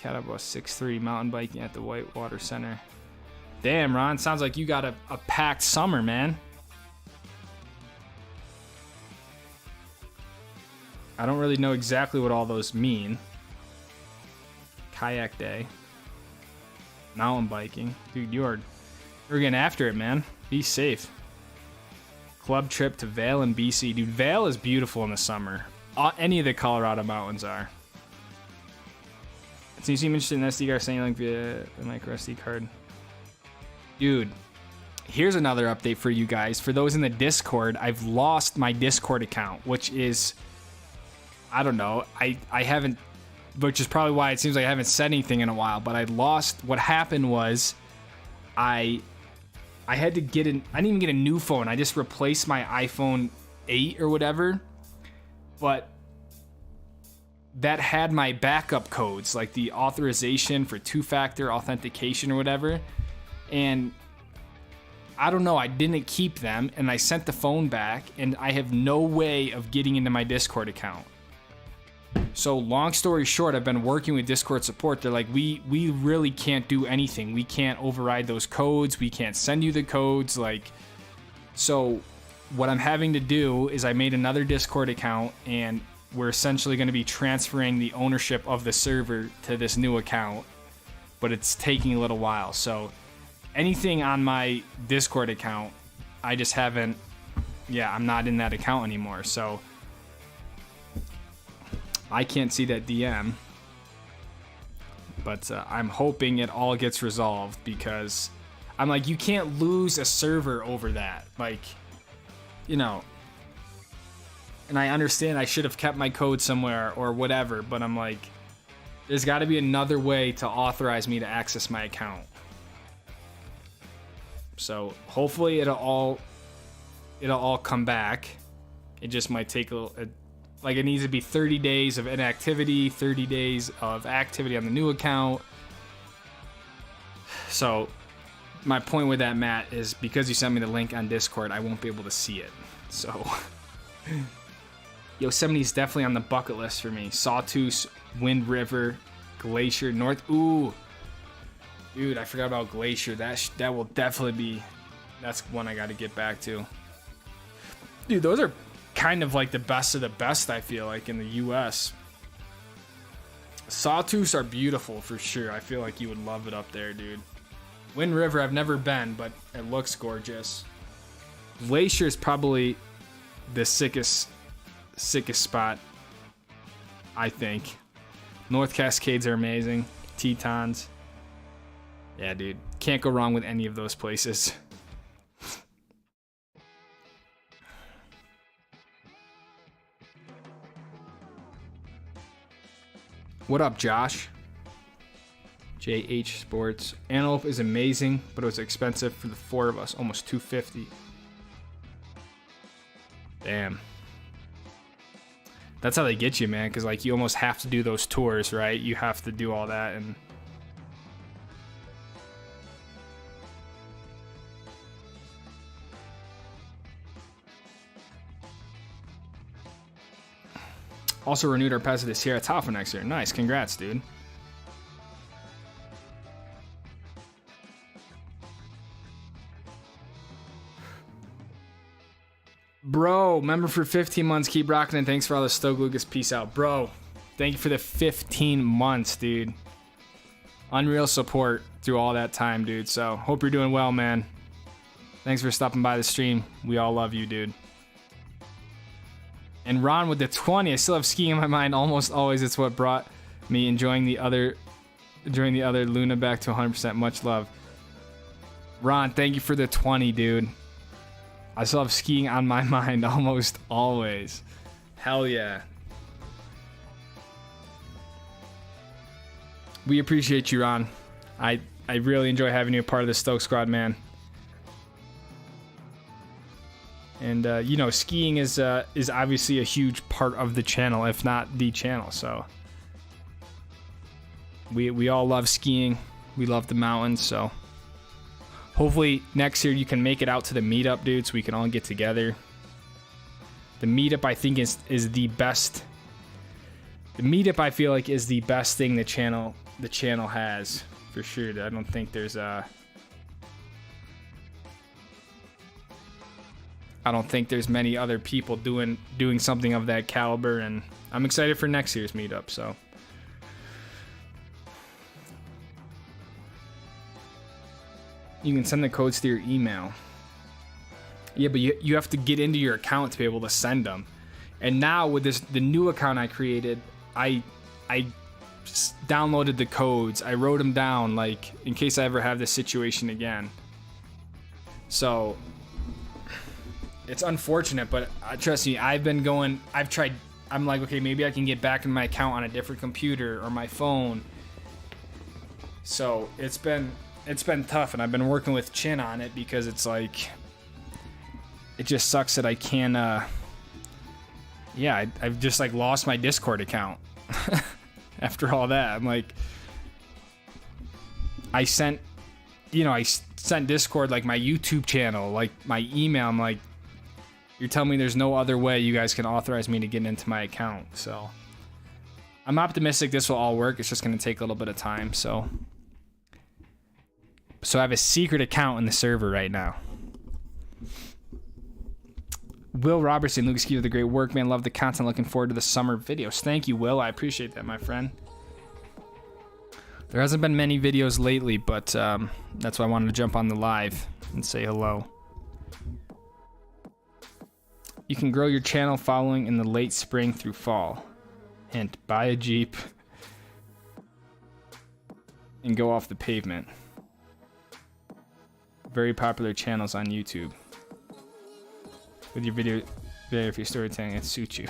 6.3 mountain biking at the Whitewater Center. Damn, Ron. Sounds like you got a packed summer, man. I don't really know exactly what all those mean. Kayak day. Mountain biking. Dude, you're getting after it, man. Be safe. Club trip to Vail in BC. Dude, Vail is beautiful in the summer. Any of the Colorado mountains are. So you seem interested in SD card saying like via the micro SD card. Dude, here's another update for you guys. For those in the Discord, I've lost my Discord account, which is, I don't know. I haven't, which is probably why it seems like I haven't said anything in a while, but I lost. What happened was I had to get I didn't even get a new phone. I just replaced my iPhone 8 or whatever. But that had my backup codes, like the authorization for two-factor authentication or whatever. And I don't know, I didn't keep them, and I sent the phone back, and I have no way of getting into my Discord account. So long story short, I've been working with Discord support. They're like, we really can't do anything. We can't override those codes. We can't send you the codes. Like, so what I'm having to do is I made another Discord account, and we're essentially going to be transferring the ownership of the server to this new account, but it's taking a little while. So anything on my Discord account, I just haven't, I'm not in that account anymore. So I can't see that DM, but I'm hoping it all gets resolved, because I'm like, you can't lose a server over that. Like, you know, and I understand I should have kept my code somewhere or whatever, but I'm like, there's got to be another way to authorize me to access my account. So hopefully it'll all come back. It just might take like it needs to be 30 days of inactivity, 30 days of activity on the new account. So my point with that, Matt, is because you sent me the link on Discord, I won't be able to see it. So Yosemite's definitely on the bucket list for me. Sawtooth, Wind River, Glacier, North. Ooh, dude, I forgot about Glacier. That will definitely be. That's one I got to get back to. Dude, those are kind of like the best of the best, I feel like, in the U.S. Sawtooths are beautiful for sure. I feel like you would love it up there, dude. Wind River, I've never been, but it looks gorgeous. Glacier is probably the sickest spot, I think. North Cascades are amazing. Tetons. Yeah, dude. Can't go wrong with any of those places. What up, Josh? JH Sports. Antelope is amazing, but it was expensive for the 4 of us. Almost $250. Damn. That's how they get you, man, because like you almost have to do those tours, right? You have to do all that. And also renewed our pass to the Sierra Top for next year. Nice, congrats, dude. Bro, member for 15 months. Keep rocking, and thanks for all the Stoke Lucas. Peace out. Bro, thank you for the 15 months, dude. Unreal support through all that time, dude. So, hope you're doing well, man. Thanks for stopping by the stream. We all love you, dude. And Ron with the 20. I still have skiing in my mind almost always. It's what brought me enjoying the other Luna back to 100%. Much love. Ron, thank you for the 20, dude. I still have skiing on my mind almost always. Hell yeah. We appreciate you, Ron. I really enjoy having you a part of the Stoke squad, man. And you know, skiing is obviously a huge part of the channel, if not the channel. So we all love skiing. We love the mountains. So hopefully next year you can make it out to the meetup, dude, so we can all get together. The meetup, I think, is the best. The meetup, I feel like, is the best thing the channel has for sure. I don't think there's many other people doing something of that caliber, and I'm excited for next year's meetup. So you can send the codes to your email. Yeah, but you have to get into your account to be able to send them. And now with the new account I created, I downloaded the codes. I wrote them down, like, in case I ever have this situation again. So it's unfortunate, but trust me, I'm like, okay, maybe I can get back in my account on a different computer or my phone. So it's been tough, and I've been working with Chin on it, because it's like, it just sucks that I can't, I've just like lost my Discord account. After all that, I'm like, I sent Discord, like, my YouTube channel, like my email. I'm like, you're telling me there's no other way you guys can authorize me to get into my account. So I'm optimistic this will all work. It's just going to take a little bit of time. So I have a secret account in the server right now. Will Robertson, Lucas, keep up the great work, man. Love the content. Looking forward to the summer videos. Thank you, Will. I appreciate that, my friend. There hasn't been many videos lately, but that's why I wanted to jump on the live and say hello. You can grow your channel following in the late spring through fall. Hint, buy a Jeep and go off the pavement. Very popular channels on YouTube. With your video, if you're storytelling, it suits you.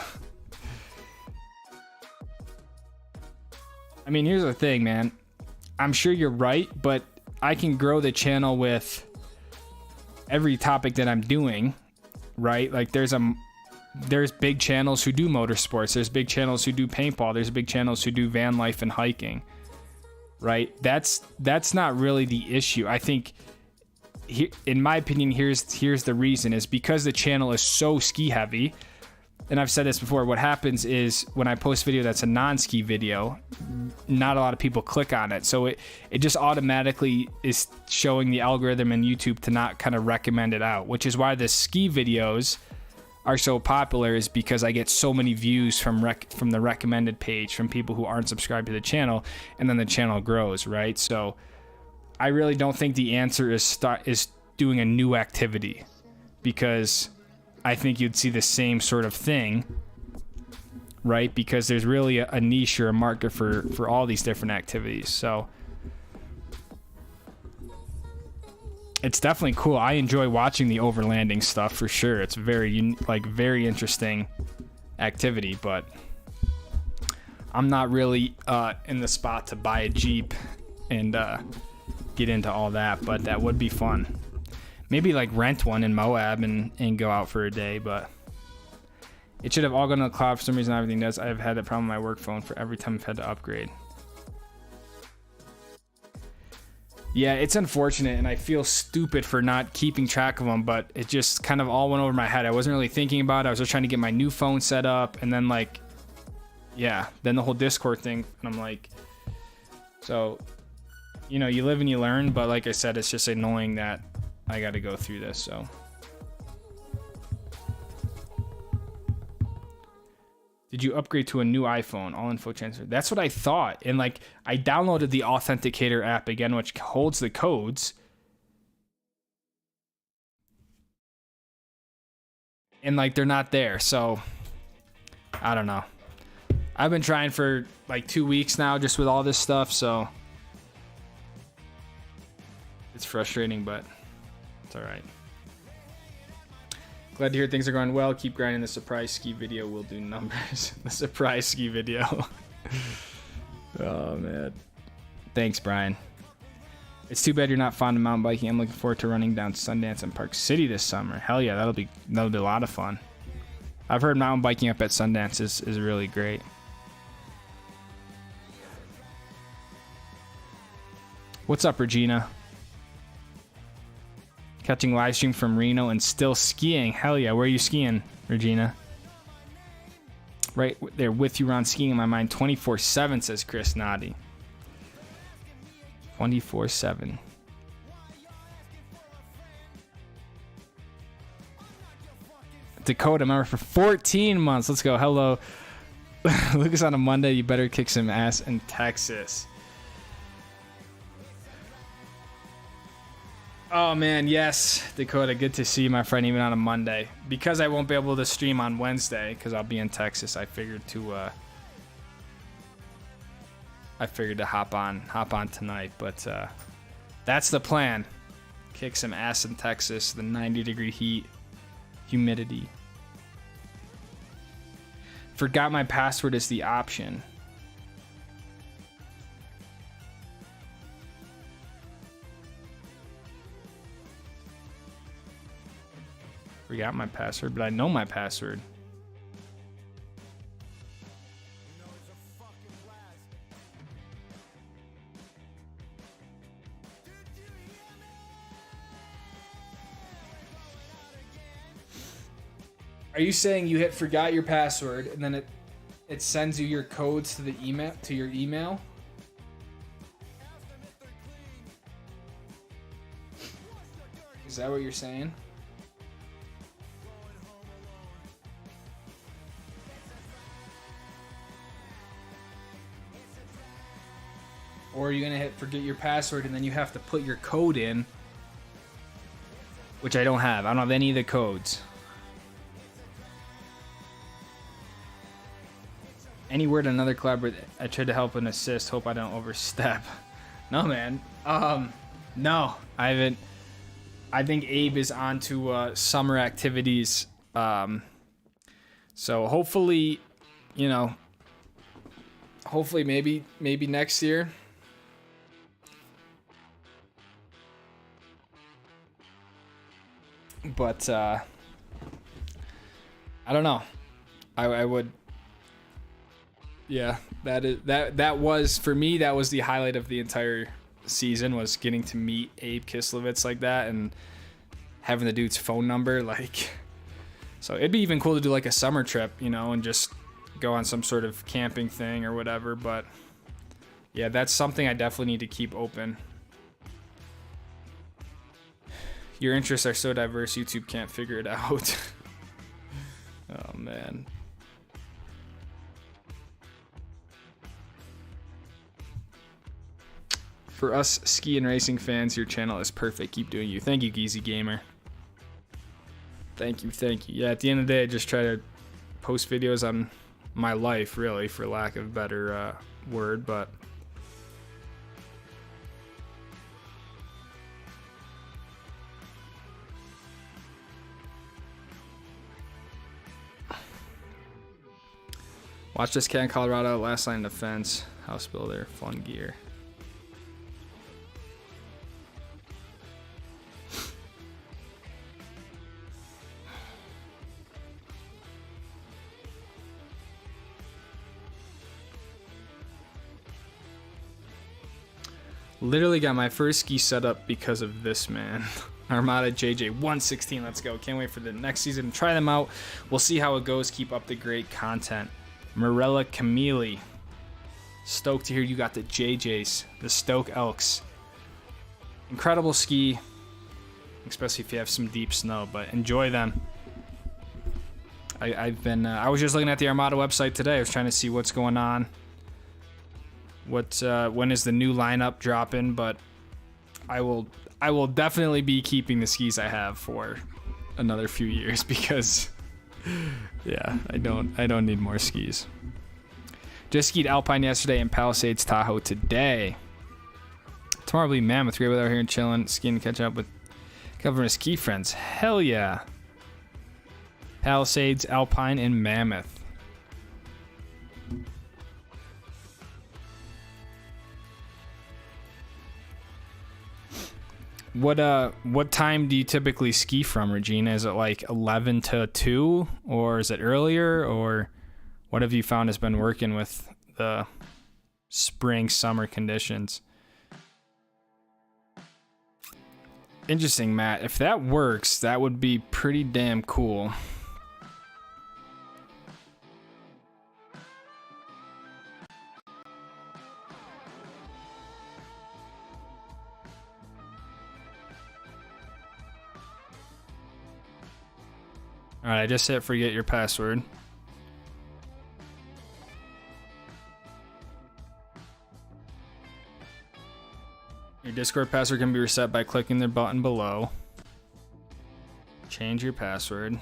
I mean, here's the thing, man. I'm sure you're right, but I can grow the channel with every topic that I'm doing, right? Like, there's big channels who do motorsports. There's big channels who do paintball. There's big channels who do van life and hiking, right? That's not really the issue. I think, in my opinion, here's the reason, is because the channel is so ski heavy. And I've said this before, what happens is when I post video that's a non-ski video, not a lot of people click on it. So it just automatically is showing the algorithm in YouTube to not kind of recommend it out, which is why the ski videos are so popular, is because I get so many views from the recommended page from people who aren't subscribed to the channel, and then the channel grows, right? So I really don't think the answer is doing a new activity, because I think you'd see the same sort of thing right? Because there's really a niche or a market for all these different activities. So it's definitely cool. I enjoy watching the overlanding stuff for sure. It's very very interesting activity, but I'm not really in the spot to buy a Jeep and get into all that, but that would be fun. Maybe like rent one in Moab and go out for a day, but it should have all gone to the cloud for some reason. Everything does. I've had that problem with my work phone for every time I've had to upgrade. Yeah, it's unfortunate, and I feel stupid for not keeping track of them, but it just kind of all went over my head. I wasn't really thinking about it. I was just trying to get my new phone set up, and then like, yeah, then the whole Discord thing, and I'm like, so, you know, you live and you learn, but like I said, it's just annoying that I got to go through this, so. Did you upgrade to a new iPhone? All info transfer. That's what I thought. And like, I downloaded the Authenticator app again, which holds the codes. And like, they're not there. So I don't know. I've been trying for like 2 weeks now, just with all this stuff. So it's frustrating, but it's all right. Glad to hear things are going well. Keep grinding. The surprise ski video will do numbers. The surprise ski video. Oh, man. Thanks, Brian. It's too bad you're not fond of mountain biking. I'm looking forward to running down Sundance and Park City this summer. Hell yeah, that'll be a lot of fun. I've heard mountain biking up at Sundance is really great. What's up, Regina? Catching live stream from Reno and still skiing. Hell yeah. Where are you skiing, Regina? Right there with you, Ron. Skiing in my mind 24/7, says Chris Noddy. 24/7. Dakota, member for 14 months. Let's go. Hello. Lucas on a Monday. You better kick some ass in Texas. Oh man, yes, Dakota, good to see you, my friend, even on a Monday. Because I won't be able to stream on Wednesday because I'll be in Texas, I figured to hop on tonight, but that's the plan. Kick some ass in Texas, the 90-degree heat, humidity. Forgot my password is the option. Forgot my password, but I know my password. Are you saying you hit forgot your password and then it sends you your codes to the email, to your email? Is that what you're saying? Or are you gonna hit forget your password and then you have to put your code in, which I don't have. I don't have any of the codes. Any word on another collaborator? I tried to help and assist. Hope I don't overstep. No, man. No, I haven't. I think Abe is on to summer activities. So hopefully, you know, hopefully maybe next year. But I don't know. I would. Yeah, that was for me. That was the highlight of the entire season, was getting to meet Abe Kislevitz like that and having the dude's phone number. Like, so it'd be even cool to do like a summer trip, you know, and just go on some sort of camping thing or whatever. But yeah, that's something I definitely need to keep open. Your interests are so diverse, YouTube can't figure it out. Oh, man. For us ski and racing fans, your channel is perfect. Keep doing you. Thank you, Geezy Gamer. Thank you. Yeah, at the end of the day, I just try to post videos on my life, really, for lack of a better word. But watch this cat in Colorado, last line of defense, house builder, fun gear. Literally got my first ski setup because of this man. Armada JJ 116, let's go. Can't wait for the next season to try them out. We'll see how it goes. Keep up the great content. Morella Camille. Stoked to hear you got the JJs, the Stoke Elks. Incredible ski, especially if you have some deep snow, but enjoy them. I was just looking at the Armada website today. I was trying to see what's going on. When is the new lineup dropping? But I will definitely be keeping the skis I have for another few years because yeah, I don't need more skis. Just skied Alpine yesterday and Palisades Tahoe today. Tomorrow will be Mammoth. Great weather here and chilling, skiing to catch up with a couple of my ski friends. Hell yeah. Palisades, Alpine, and Mammoth. What time do you typically ski from, Regina? Is it like 11 to 2, or is it earlier, or what have you found has been working with the spring summer conditions? Interesting, Matt. If that works, that would be pretty damn cool. Alright, I just hit forget your password. Your Discord password can be reset by clicking the button below. Change your password.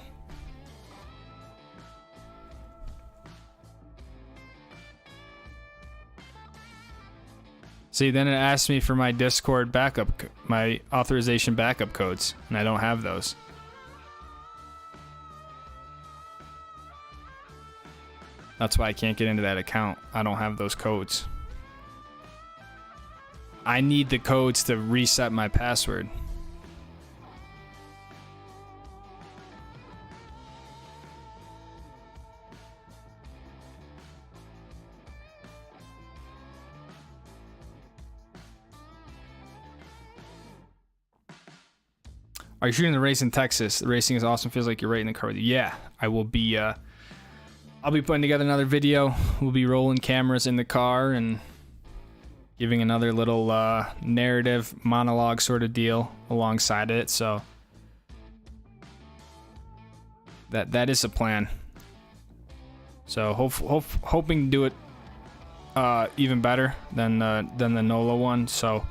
See, then it asks me for my Discord backup, my authorization backup codes, and I don't have those. That's why I can't get into that account. I don't have those codes. I need the codes to reset my password. Are you shooting the race in Texas? The racing is awesome. Feels like you're right in the car with you. Yeah, I will be. I'll be putting together another video. We'll be rolling cameras in the car and giving another little narrative monologue sort of deal alongside it. So that is a plan. So hoping to do it even better than the NOLA one. So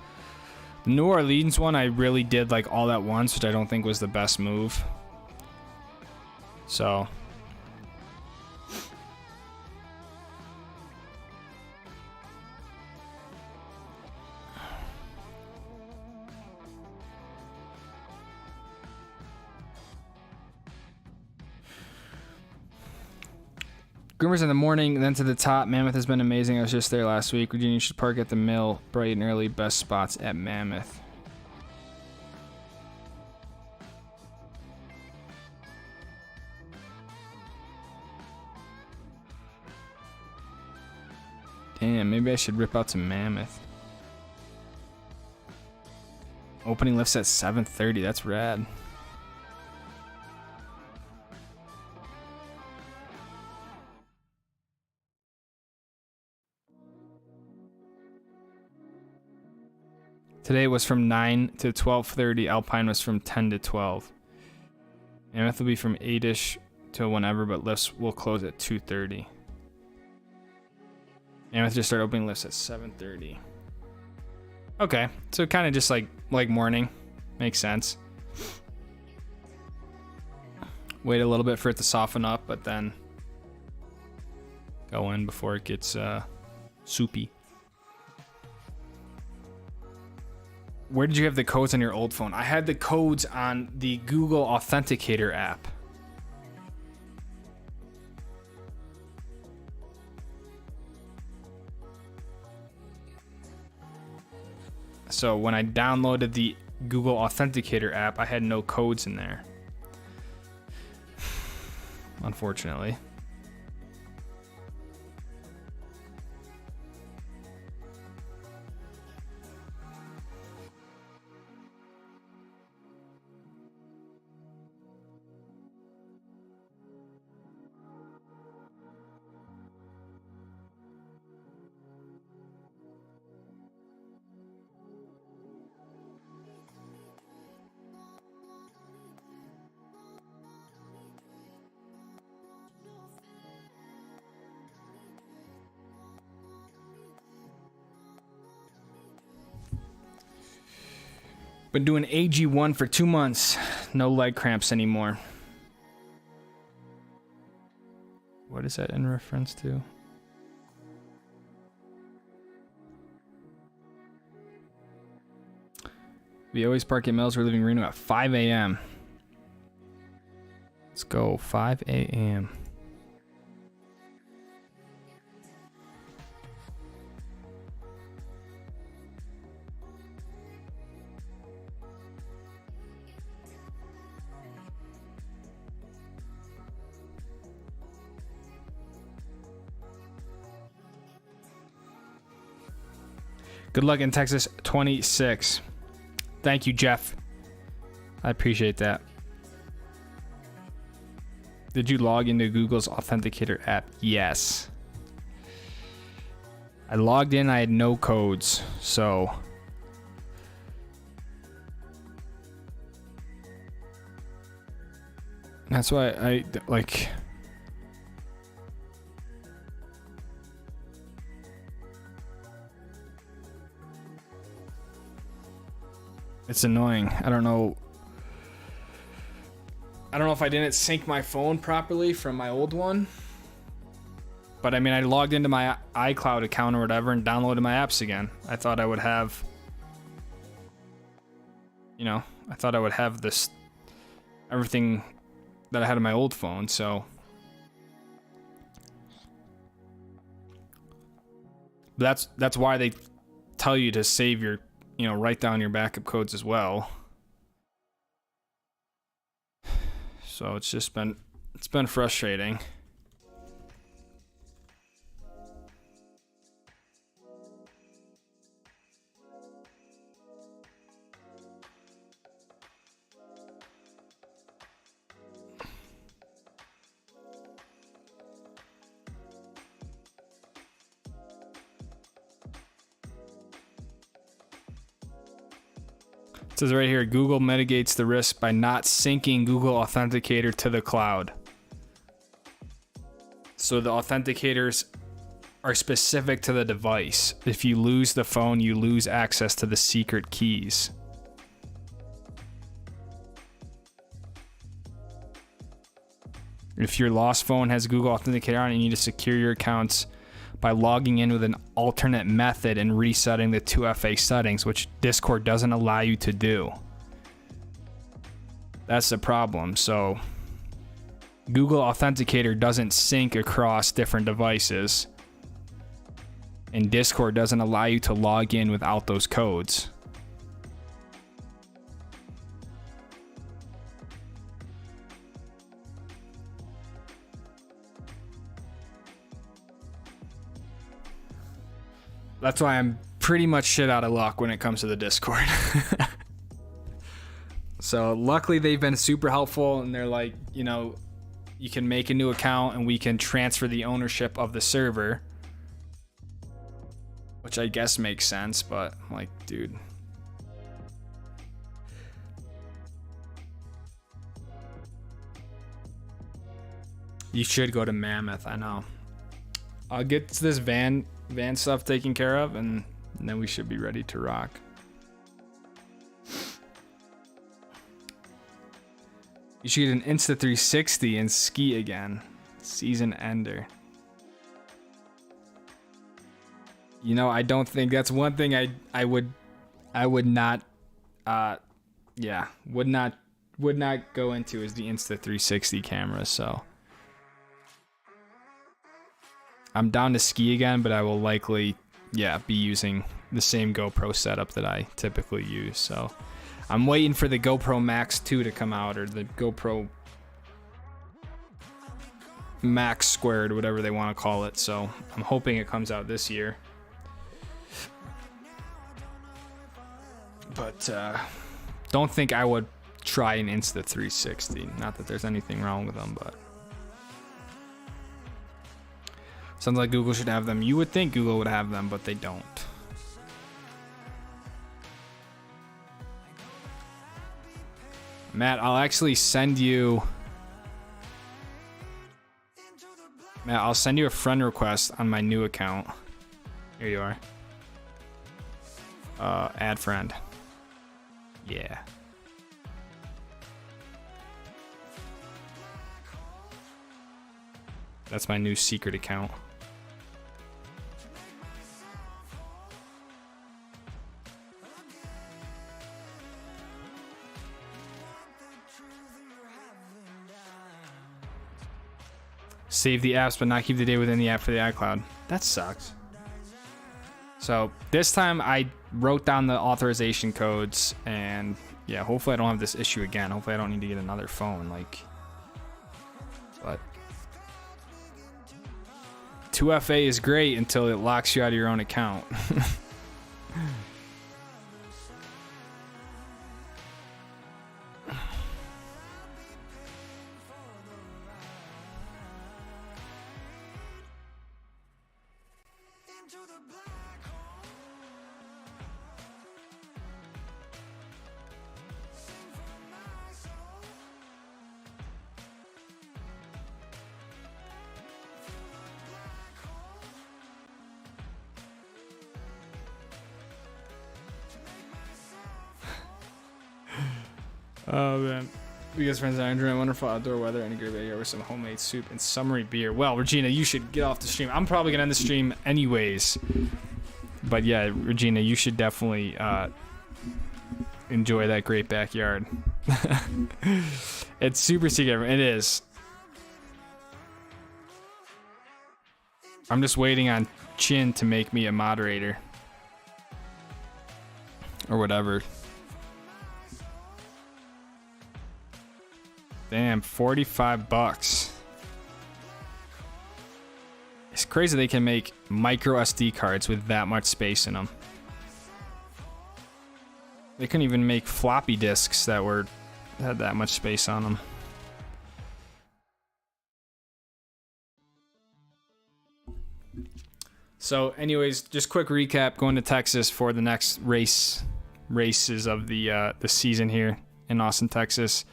the New Orleans one I really did like all at once, which I don't think was the best move. So Groomers in the morning, then to the top. Mammoth has been amazing. I was just there last week. Virginia, you should park at the mill. Bright and early. Best spots at Mammoth. Damn, maybe I should rip out to Mammoth. Opening lifts at 7:30. That's rad. Today was from 9 to 12:30. Alpine was from 10 to 12. Mammoth will be from 8-ish to whenever, but lifts will close at 2:30. Mammoth just started opening lifts at 7:30. Okay, so kind of just like morning. Makes sense. Wait a little bit for it to soften up, but then go in before it gets soupy. Where did you have the codes on your old phone? I had the codes on the Google Authenticator app. So when I downloaded the Google Authenticator app, I had no codes in there. Unfortunately. Been doing AG1 for 2 months. No leg cramps anymore. What is that in reference to? We always park at Mel's. We're leaving Reno at 5 a.m. Let's go, 5 a.m. Good luck in Texas 26. Thank you, Jeff. I appreciate that. Did you log into Google's Authenticator app? Yes. I logged in, I had no codes, so that's why I like. It's annoying. I don't know if I didn't sync my phone properly from my old one. But I mean, I logged into my iCloud account or whatever and downloaded my apps again. I thought I would have, I thought I would have this, everything that I had on my old phone, so. That's why they tell you to save your, write down your backup codes as well. So it's been frustrating. It says right here, Google mitigates the risk by not syncing Google Authenticator to the cloud. So the authenticators are specific to the device. If you lose the phone, you lose access to the secret keys. If your lost phone has Google Authenticator on, you need to secure your accounts by logging in with an alternate method and resetting the 2FA settings, which Discord doesn't allow you to do. That's the problem. So Google Authenticator doesn't sync across different devices, and Discord doesn't allow you to log in without those codes. That's why I'm pretty much shit out of luck when it comes to the Discord. So luckily they've been super helpful, and they're like, you can make a new account and we can transfer the ownership of the server, which I guess makes sense, but I'm like, dude. You should go to Mammoth, I know. I'll get this van stuff taken care of, and then we should be ready to rock. You should get an Insta360 and ski again. Season ender. You know, I don't think that's one thing I would not would not go into is the Insta360 camera. So I'm down to ski again, but I will likely be using the same GoPro setup that I typically use. So I'm waiting for the GoPro Max 2 to come out, or the GoPro Max Squared, whatever they want to call it. So I'm hoping it comes out this year. But don't think I would try an Insta360. Not that there's anything wrong with them, but sounds like Google should have them. You would think Google would have them, but they don't. Matt, I'll actually send you... Matt, I'll send you a friend request on my new account. Here you are. Add friend. Yeah. That's my new secret account. Save the apps, but not keep the data within the app for the iCloud. That sucks. So this time I wrote down the authorization codes, and yeah, hopefully I don't have this issue again. Hopefully I don't need to get another phone. Like, but 2FA is great until it locks you out of your own account. Oh man, because friends are enjoying wonderful outdoor weather and a great day with some homemade soup and summery beer. Well, Regina, you should get off the stream. I'm probably gonna end the stream anyways, but yeah, Regina, you should definitely enjoy that great backyard. It's super secret. It is. I'm just waiting on Chin to make me a moderator or whatever. Damn, 45 bucks. It's crazy they can make micro SD cards with that much space in them. They couldn't even make floppy disks that had that much space on them. So anyways, just quick recap, going to Texas for the next races of the season here in Austin, Texas.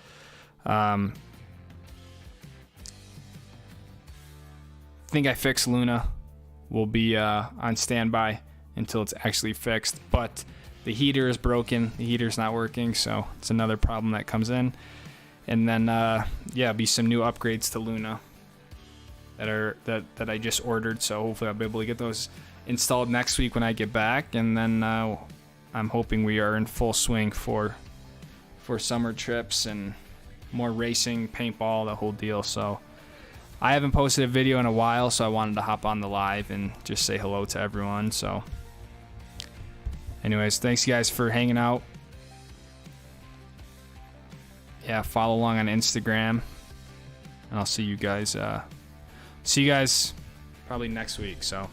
Think I fixed Luna. We'll be on standby until it's actually fixed, but the heater is broken. The heater's not working, so it's another problem that comes in. And then be some new upgrades to Luna that I just ordered, so hopefully I'll be able to get those installed next week when I get back. And then I'm hoping we are in full swing for summer trips and more racing, paintball, the whole deal. So I haven't posted a video in a while, so I wanted to hop on the live and just say hello to everyone. So anyways, thanks you guys for hanging out. Yeah, follow along on Instagram, and I'll see you guys probably next week. So